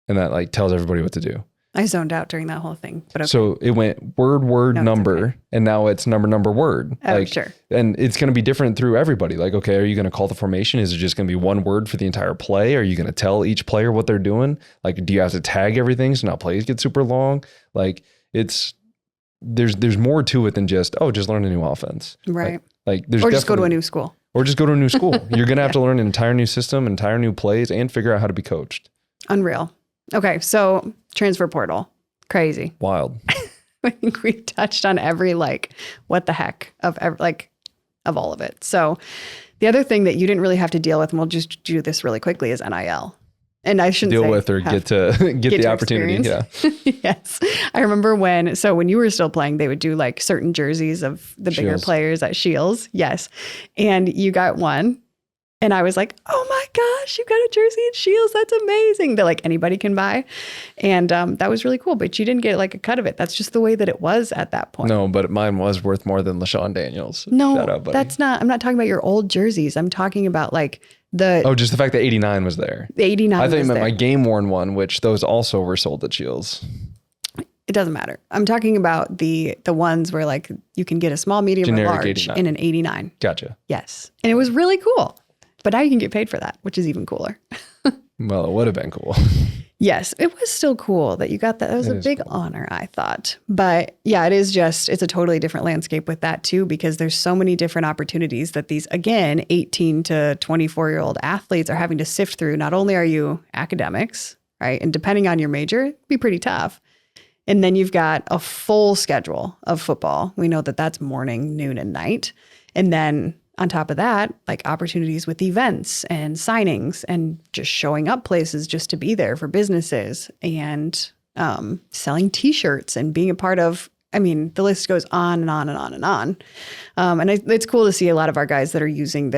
And that like tells everybody what to do. I zoned out during that whole thing. But okay. So it went word, No, number, okay. and now it's number, word. Oh, sure. And it's going to be different through everybody. Like, okay, are you going to call the formation? Is it just going to be one word for the entire play? Are you going to tell each player what they're doing? Like, do you have to tag everything so now plays get super long? Like, there's more to it than just learn a new offense. Right. Like there's or just go to a new school. Or just go to a new school. You're going to have to learn an entire new system, entire new plays, and figure out how to be coached. Unreal. Okay, so transfer portal. Crazy. Wild. I think we touched on every what the heck of all of it. So the other thing that you didn't really have to deal with, and we'll just do this really quickly, is NIL. And I shouldn't deal with or get the opportunity. Yeah. Yes. I remember when you were still playing, they would do certain jerseys of the bigger players at Shields. Yes. And you got one. And I was like, oh my gosh, you got a jersey at Shields. That's amazing. That anybody can buy. And that was really cool. But you didn't get a cut of it. That's just the way that it was at that point. No, but mine was worth more than LaShawn Daniels. No, shout out, buddy. That's not. I'm not talking about your old jerseys. I'm talking about just the fact that 89 was there. The 89 I thought you meant my game worn one, which those also were sold at Shields. It doesn't matter. I'm talking about the ones where you can get a small, medium, generic or large 89. in an 89. Gotcha. Yes. And it was really cool. But now you can get paid for that, which is even cooler. Well, it would have been cool. Yes, it was still cool that you got that. That was a big honor, I thought. But yeah, it's a totally different landscape with that too, because there's so many different opportunities that these, again, 18 to 24-year-old athletes are having to sift through. Not only are you academics, right? And depending on your major, it can be pretty tough. And then you've got a full schedule of football. We know that that's morning, noon, and night. And then on top of that, opportunities with events and signings and just showing up places just to be there for businesses and selling T-shirts and being a part of, the list goes on and on and on and on. And it's cool to see a lot of our guys that are using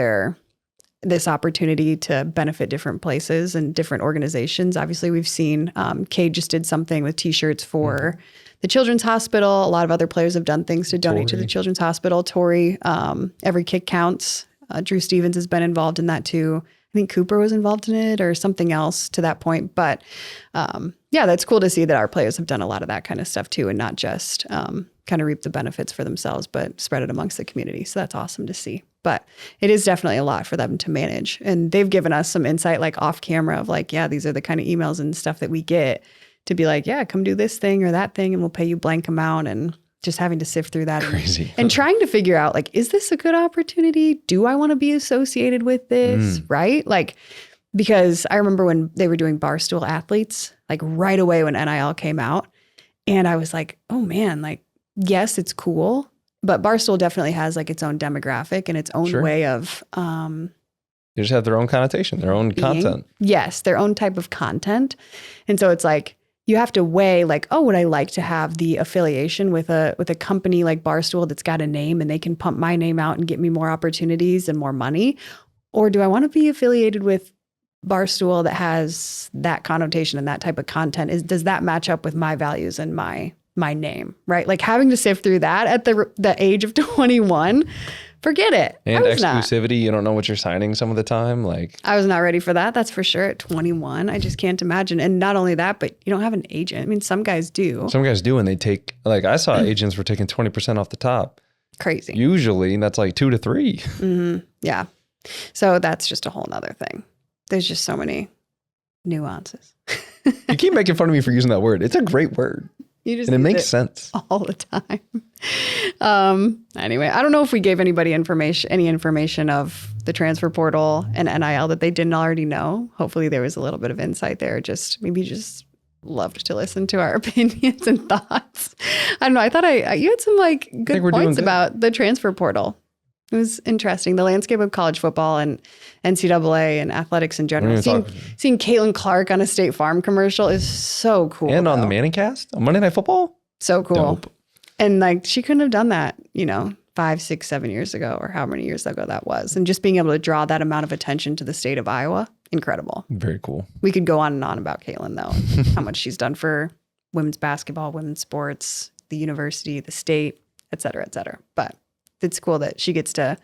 this opportunity to benefit different places and different organizations. Obviously, we've seen Cade just did something with T-shirts for the Children's Hospital. A lot of other players have done things to donate to the Children's Hospital. Tori, Every Kick Counts. Drew Stevens has been involved in that too. I think Cooper was involved in it or something else to that point. But that's cool to see that our players have done a lot of that kind of stuff too, and not just kind of reap the benefits for themselves, but spread it amongst the community. So that's awesome to see. But it is definitely a lot for them to manage. And they've given us some insight off camera of these are the kind of emails and stuff that we get to be come do this thing or that thing and we'll pay you blank amount, and just having to sift through that. Crazy. And trying to figure out is this a good opportunity? Do I want to be associated with this? Right? Because I remember when they were doing Barstool athletes, right away when NIL came out, and I was oh man, yes, it's cool, but Barstool definitely has its own demographic and its own way of they just have their own connotation, their own content. Yes, their own type of content. And so it's you have to weigh would I like to have the affiliation with a company like Barstool that's got a name and they can pump my name out and get me more opportunities and more money? Or do I want to be affiliated with Barstool that has that connotation and that type of content? Does that match up with my values and my name, right? Having to sift through that at the age of 21 Forget it. And I was not. exclusivity, you don't know what you're signing some of the time. Like, I was not ready for that. That's for sure. At 21, I just can't imagine. And not only that, but you don't have an agent. I mean, some guys do. some guys do, and they take, like, I saw agents were taking 20% off the top. Crazy. Usually that's like 2 to 3. Yeah. So that's just a whole nother thing. There's just so many nuances. You keep making fun of me for using that word. It's a great word. You just And it use makes sense. all the time. Anyway, I don't know if we gave anybody any information of the transfer portal and NIL that they didn't already know. Hopefully there was a little bit of insight there. Maybe just loved to listen to our opinions and thoughts. I don't know. I thought you had some like good points about the transfer portal. It was interesting. The landscape of college football and NCAA and athletics in general. Seeing Caitlin Clark on a State Farm commercial is so cool. And on the Manning cast on Monday Night Football. So cool. Dope. And like she couldn't have done that, 5, 6, 7 years ago or how many years ago that was. And just being able to draw that amount of attention to the state of Iowa, incredible. Very cool. We could go on and on about Caitlin though, how much she's done for women's basketball, women's sports, the university, the state, et cetera, et cetera. But it's cool that she gets to,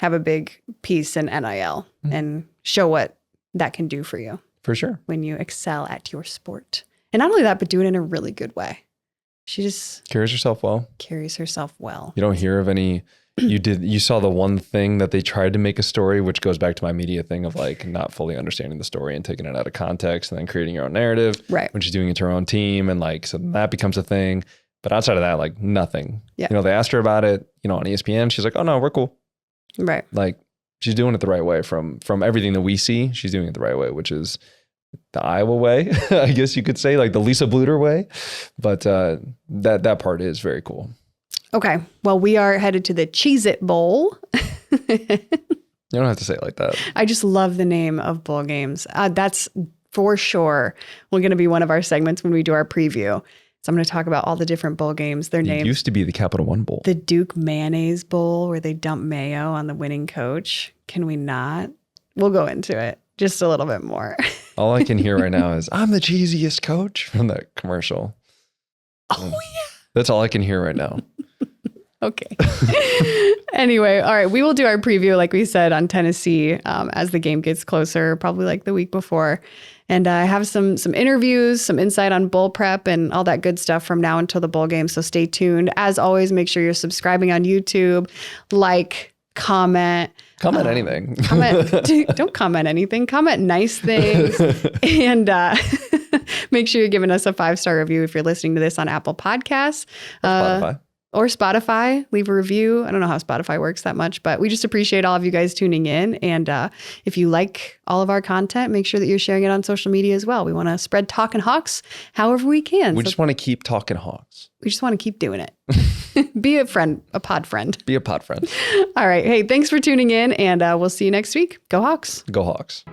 have a big piece in NIL and show what that can do for you. For sure. When you excel at your sport. And not only that, but do it in a really good way. She just carries herself well. You don't hear of any, you saw the one thing that they tried to make a story, which goes back to my media thing of like not fully understanding the story and taking it out of context and then creating your own narrative. Right. When she's doing it to her own team. And like, so that becomes a thing. But outside of that, like nothing. Yeah. They asked her about it, on ESPN. She's like, oh no, we're cool. Right. Like she's doing it the right way from everything that we see. She's doing it the right way, which is the Iowa way, I guess you could say, like the Lisa Bluter way. But that part is very cool. Okay. Well, we are headed to the Cheez-It Bowl. You don't have to say it like that. I just love the name of bowl games. That's for sure going to be one of our segments when we do our preview. So I'm going to talk about all the different bowl games. Their names. It used to be the Capital One Bowl. The Duke Mayonnaise Bowl, where they dump mayo on the winning coach. Can we not? We'll go into it just a little bit more. All I can hear right now is, I'm the cheesiest coach from that commercial. Oh, yeah. That's all I can hear right now. Okay. Anyway, all right. We will do our preview, like we said, on Tennessee as the game gets closer, probably like the week before. And I have some interviews, some insight on bowl prep and all that good stuff from now until the bowl game. So stay tuned. As always, make sure you're subscribing on YouTube, comment. Comment anything. Don't comment anything. Comment nice things. And make sure you're giving us a 5-star review if you're listening to this on Apple Podcasts. Or Spotify. Leave a review. I don't know how Spotify works that much, but we just appreciate all of you guys tuning in. And if you like all of our content, make sure that you're sharing it on social media as well. We want to spread Talkin Hawks however we can. We just want to keep talking Hawks. We just want to keep doing it. Be a friend, a pod friend. Be a pod friend. All right. Hey, thanks for tuning in, and we'll see you next week. Go Hawks. Go Hawks.